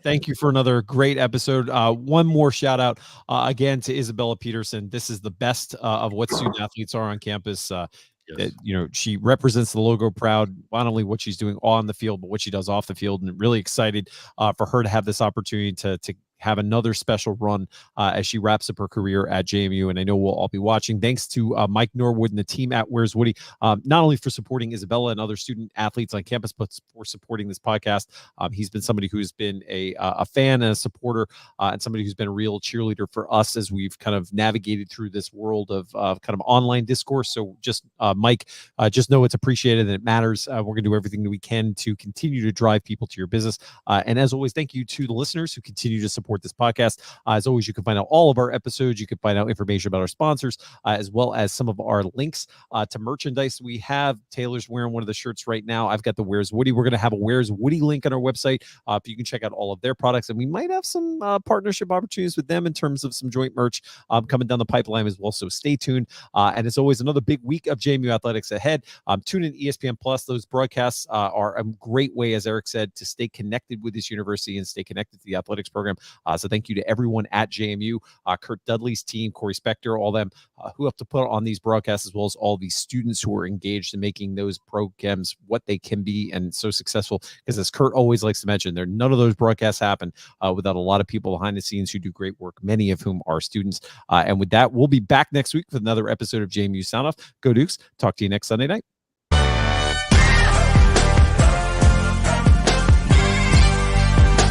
Speaker 1: Thank you for another great episode. One more shout out again to Isabella Peterson. This is the best of what student athletes are on campus. Yes. She represents the logo proud, not only what she's doing on the field, but what she does off the field, and really excited for her to have this opportunity to have another special run as she wraps up her career at JMU. And I know we'll all be watching. Thanks to Mike Norwood and the team at Where's Woody, not only for supporting Isabella and other student athletes on campus, but for supporting this podcast. He's been somebody who's been a fan and a supporter, and somebody who's been a real cheerleader for us as we've kind of navigated through this world of kind of online discourse. So just Mike, just know it's appreciated and it matters. We're going to do everything that we can to continue to drive people to your business. And as always, thank you to the listeners who continue to support this podcast. As always, you can find out all of our episodes. You can find out information about our sponsors, as well as some of our links to merchandise. We have Taylor's wearing one of the shirts right now. I've got the Where's Woody. We're going to have a Where's Woody link on our website. You can check out all of their products, and we might have some partnership opportunities with them in terms of some joint merch coming down the pipeline as well. So stay tuned. And as always, another big week of JMU athletics ahead. Tune in ESPN Plus. Those broadcasts are a great way, as Erik said, to stay connected with this university and stay connected to the athletics program. So thank you to everyone at JMU, Kurt Dudley's team, Corey Spector, all them who have to put on these broadcasts, as well as all these students who are engaged in making those programs what they can be and so successful. Because as Kurt always likes to mention, none of those broadcasts happen without a lot of people behind the scenes who do great work, many of whom are students. And with that, we'll be back next week with another episode of JMU Sound Off. Go Dukes. Talk to you next Sunday night.